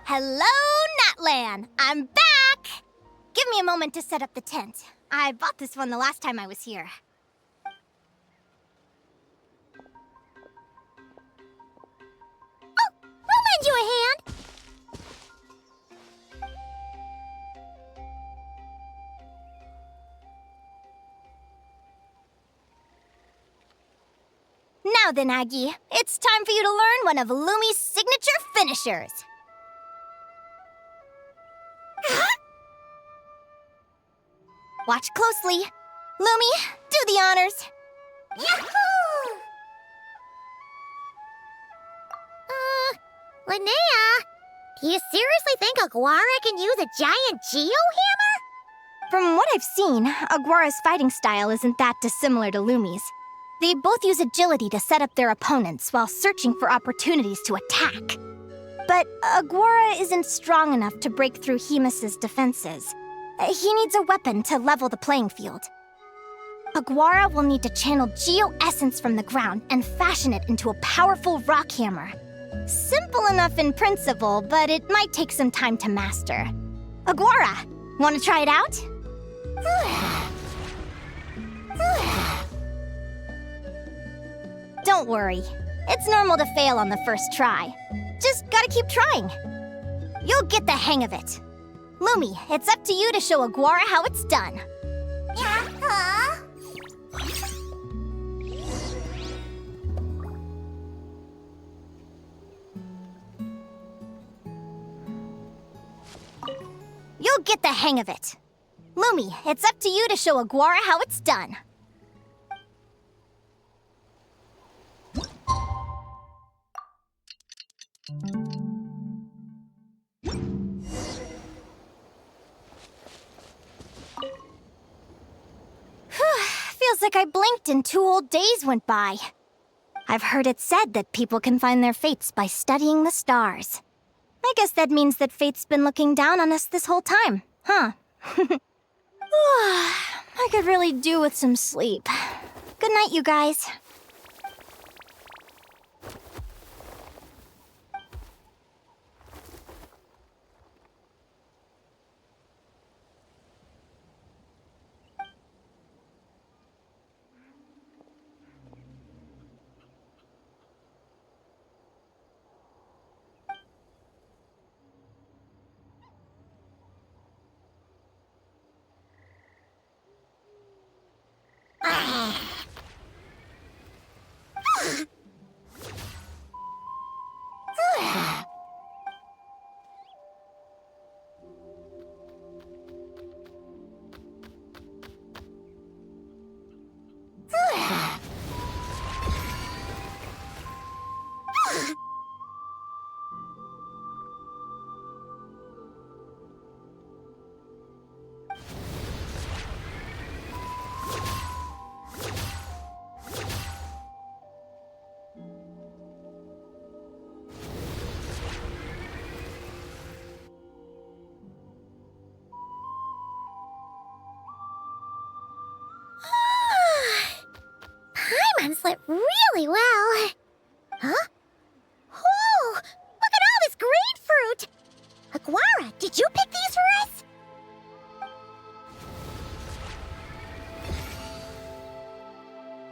Hello, Natlan! I'm back! Give me a moment to set up the tent. I bought this one the last time I was here. Oh, I'll lend you a hand! Now then, Aggie, it's time for you to learn one of Lumi's signature finishers. Watch closely. Lumi, do the honors. Yahoo! Linnea, do you seriously think Aguara can use a giant geo-hammer? From what I've seen, Aguara's fighting style isn't that dissimilar to Lumi's. They both use agility to set up their opponents while searching for opportunities to attack. But Aguara isn't strong enough to break through Hemus's defenses. He needs a weapon to level the playing field. Aguara will need to channel geo-essence from the ground and fashion it into a powerful rock hammer. Simple enough in principle, but it might take some time to master. Aguara, want to try it out? Don't worry. It's normal to fail on the first try. Just gotta keep trying. You'll get the hang of it. Lumi, it's up to you to show Aguara how it's done. You'll get the hang of it. Lumi, it's up to you to show Aguara how it's done. Feels like I blinked and 2 whole days went by. I've heard it said that people can find their fates by studying the stars. I guess that means that fate's been looking down on us this whole time, huh? I could really do with some sleep. Good night, you guys. Paimon slept really well. Huh? Whoa! Look at all this grapefruit! Aguara, did you pick these for us?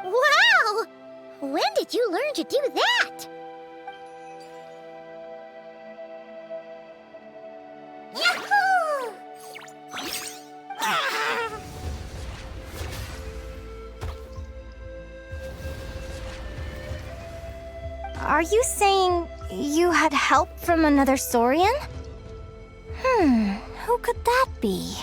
Wow! When did you learn to do that? Yahoo! Are you saying you had help from another Saurian? Who could that be?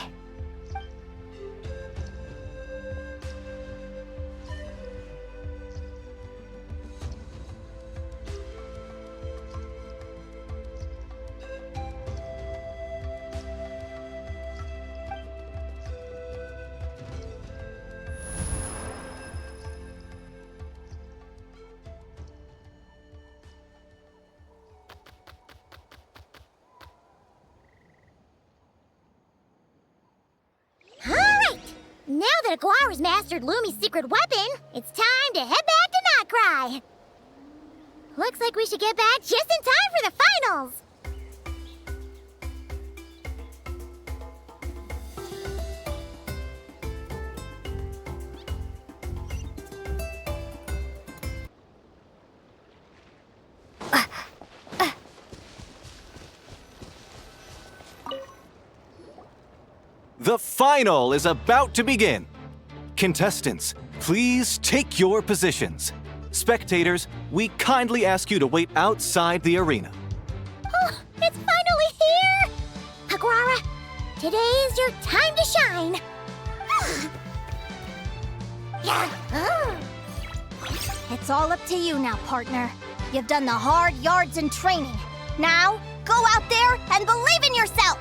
Now that Aguara's mastered Lumi's secret weapon, it's time to head back to Notcry. Looks like we should get back just in time for the finals. The final is about to begin. Contestants, please take your positions. Spectators, we kindly ask you to wait outside the arena. Oh, it's finally here! Aguara, today is your time to shine. It's all up to you now, partner. You've done the hard yards in training. Now, go out there and believe in yourself!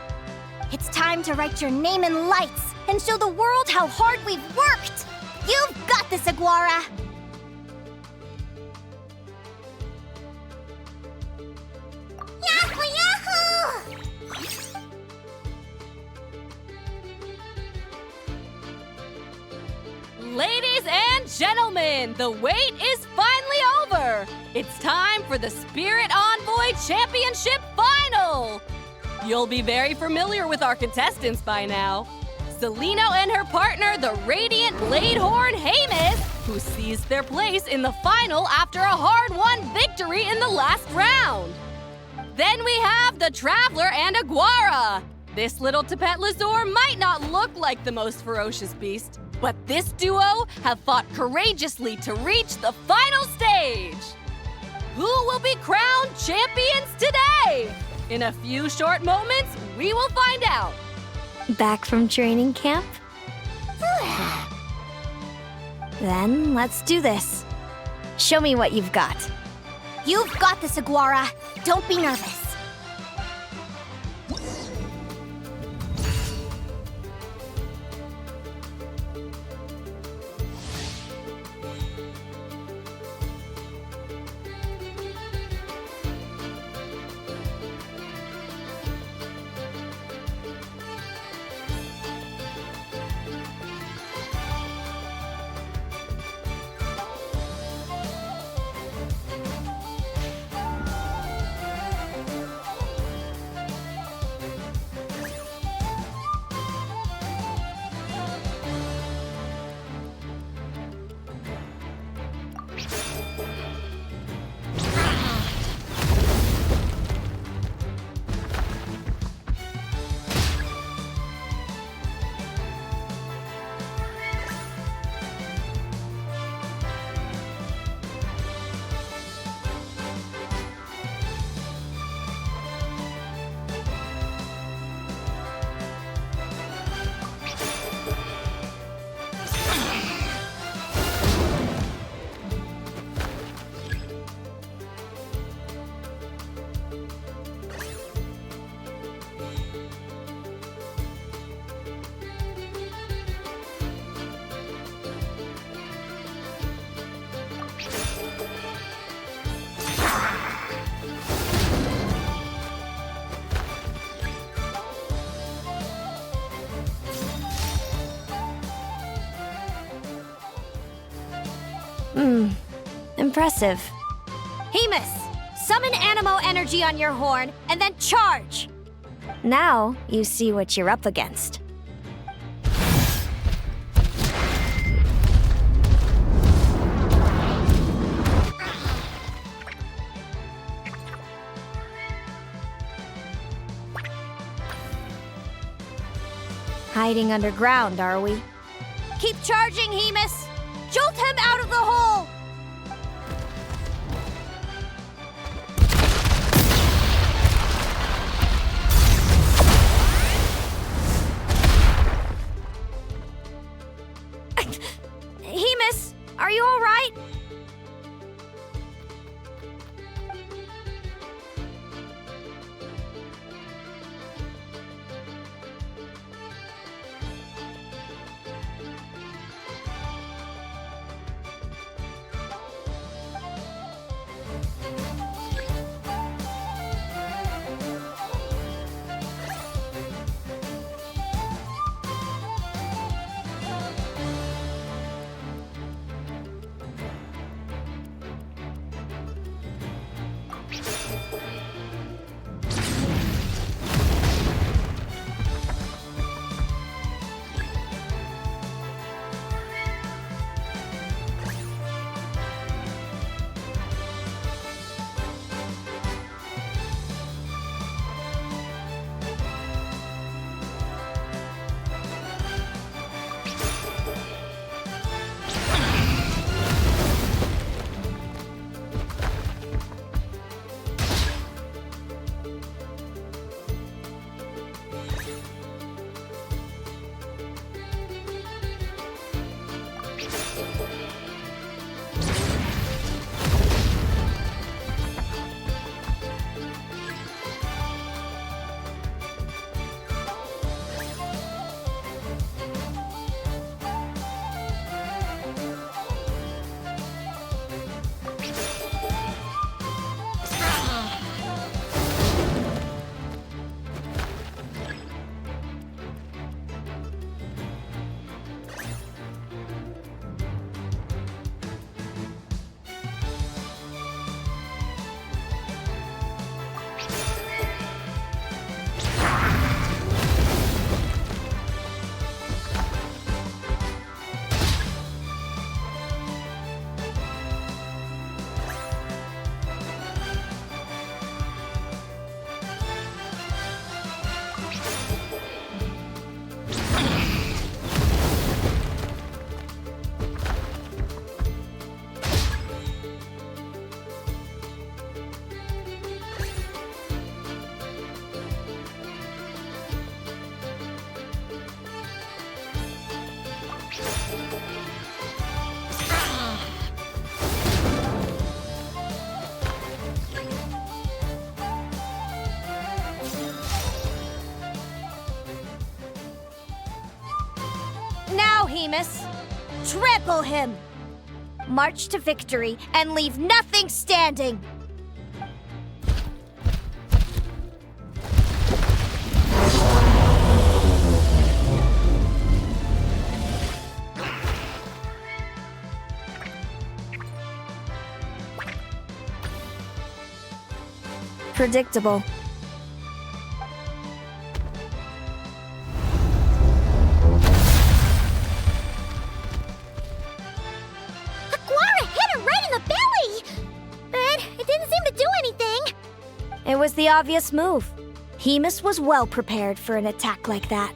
It's time to write your name in lights and show the world how hard we've worked! You've got this, Aguara! Yahoo! Yahoo! Ladies and gentlemen, the wait is finally over! It's time for the Spirit Envoy Championship Final! You'll be very familiar with our contestants by now. Celino and her partner, the Radiant Bladehorn Hamus, who seized their place in the final after a hard-won victory in the last round. Then we have the Traveler and Aguara. This little Tepet Lazur might not look like the most ferocious beast, but this duo have fought courageously to reach the final stage. Who will be crowned champions today? In a few short moments, we will find out. Back from training camp? Then let's do this. Show me what you've got. You've got this, Aguara. Don't be nervous. Impressive. Hamus, summon Animo energy on your horn, and then charge! Now you see what you're up against. Hiding underground, are we? Keep charging, Hamus! Jolt him out of the hole! Hamus, are you all right? Hemus. Trample him. March to victory and leave nothing standing. Predictable. Aguara hit her right in the belly! But it didn't seem to do anything. It was the obvious move. Hemus was well prepared for an attack like that.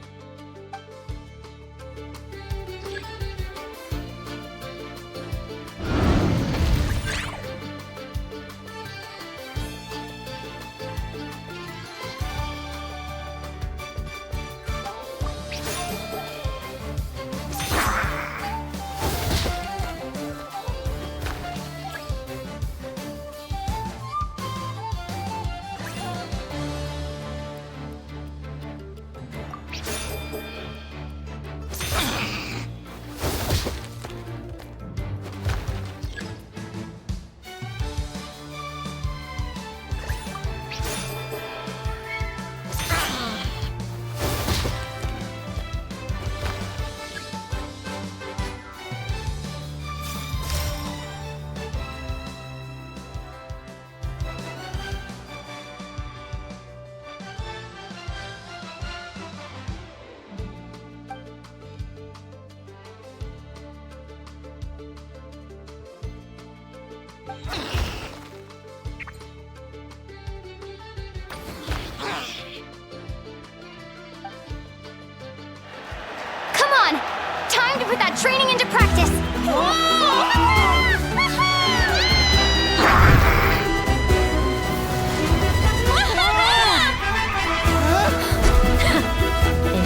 Come on! Time to put that training into practice!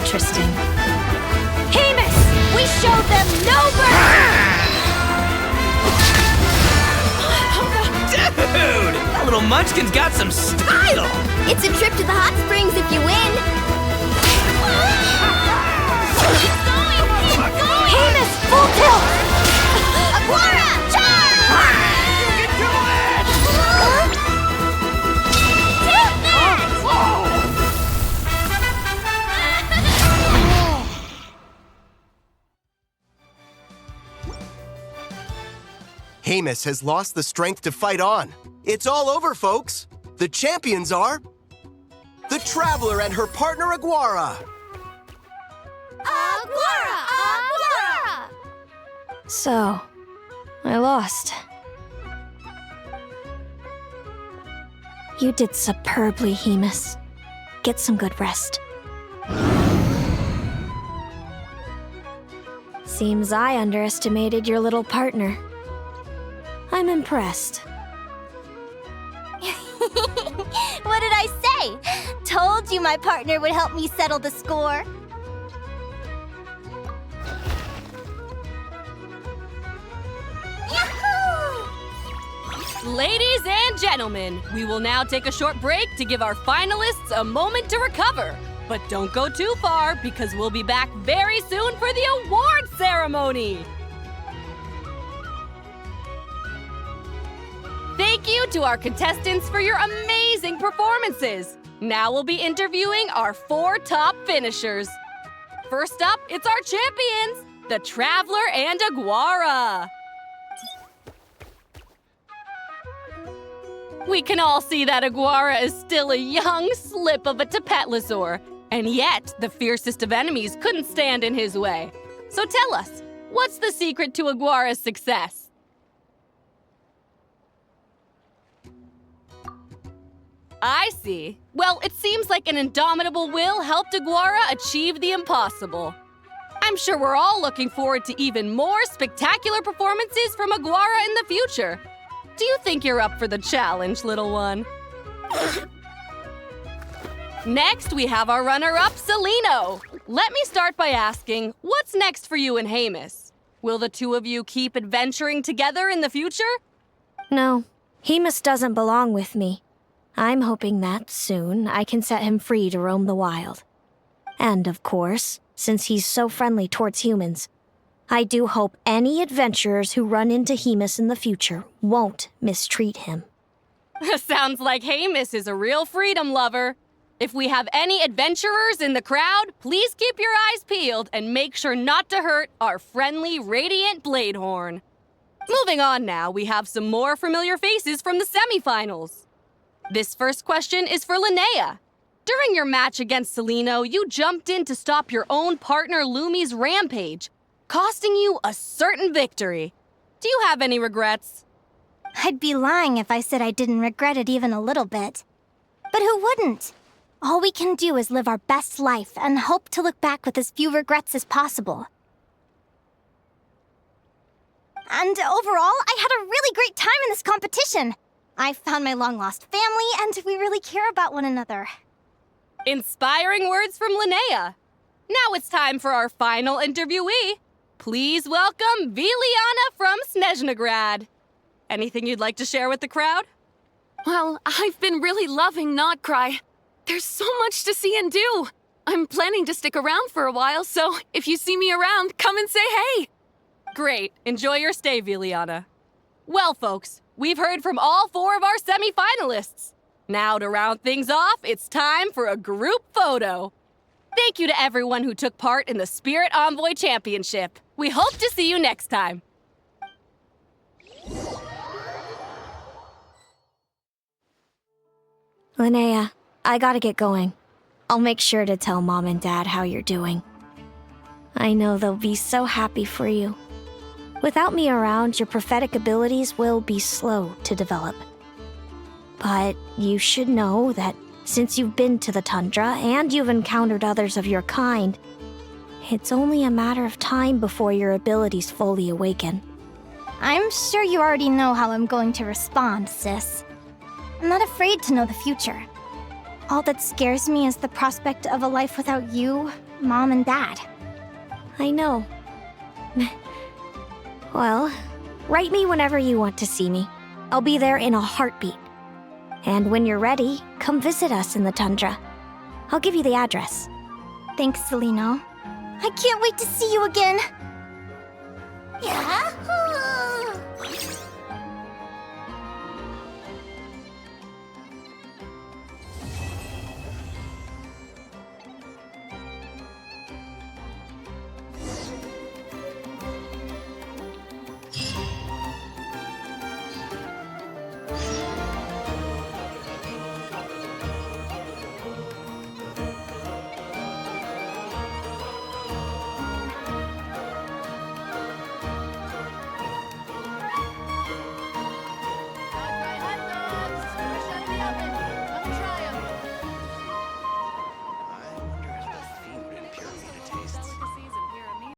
Interesting. Hemus! We showed them no mercy! Dude! That little munchkin's got some style! It's a trip to the hot springs if you win. Hemus, full tilt! Aguara, charge! Hemus has lost the strength to fight on. It's all over, folks. The champions are the Traveler and her partner Aguara. Aguara! So, I lost. You did superbly, Hemus. Get some good rest. Seems I underestimated your little partner. I'm impressed. What did I say? Told you my partner would help me settle the score. Ladies and gentlemen, we will now take a short break to give our finalists a moment to recover. But don't go too far, because we'll be back very soon for the award ceremony. Thank you to our contestants for your amazing performances. Now we'll be interviewing our 4 top finishers. First up, it's our champions, the Traveler and Aguara. We can all see that Aguara is still a young slip of a Tapetlosaur, and yet the fiercest of enemies couldn't stand in his way. So tell us, what's the secret to Aguara's success? I see. Well, it seems like an indomitable will helped Aguara achieve the impossible. I'm sure we're all looking forward to even more spectacular performances from Aguara in the future. Do you think you're up for the challenge, little one? Next, we have our runner-up, Celino. Let me start by asking, what's next for you and Hemus? Will the two of you keep adventuring together in the future? No, Hemus doesn't belong with me. I'm hoping that soon I can set him free to roam the wild. And of course, since he's so friendly towards humans, I do hope any adventurers who run into Hemus in the future won't mistreat him. Sounds like Hemus is a real freedom lover. If we have any adventurers in the crowd, please keep your eyes peeled and make sure not to hurt our friendly, radiant Bladehorn. Moving on now, we have some more familiar faces from the semifinals. This first question is for Linnea. During your match against Celino, you jumped in to stop your own partner Lumi's rampage, costing you a certain victory. Do you have any regrets? I'd be lying if I said I didn't regret it even a little bit. But who wouldn't? All we can do is live our best life and hope to look back with as few regrets as possible. And overall, I had a really great time in this competition. I found my long-lost family, and we really care about one another. Inspiring words from Linnea. Now it's time for our final interviewee. Please welcome Viliana from Snezhnegrad. Anything you'd like to share with the crowd? Well, I've been really loving Notcry. There's so much to see and do. I'm planning to stick around for a while, so if you see me around, come and say hey. Great. Enjoy your stay, Viliana. Well, folks, we've heard from all 4 of our semi-finalists. Now, to round things off, it's time for a group photo. Thank you to everyone who took part in the Spirit Envoy Championship. We hope to see you next time. Linnea, I gotta get going. I'll make sure to tell Mom and Dad how you're doing. I know they'll be so happy for you. Without me around, your prophetic abilities will be slow to develop. But you should know that since you've been to the tundra and you've encountered others of your kind, it's only a matter of time before your abilities fully awaken. I'm sure you already know how I'm going to respond, sis. I'm not afraid to know the future. All that scares me is the prospect of a life without you, Mom, and Dad. I know. Well, write me whenever you want to see me. I'll be there in a heartbeat. And when you're ready, come visit us in the tundra. I'll give you the address. Thanks, Celino. I can't wait to see you again. Yahoo!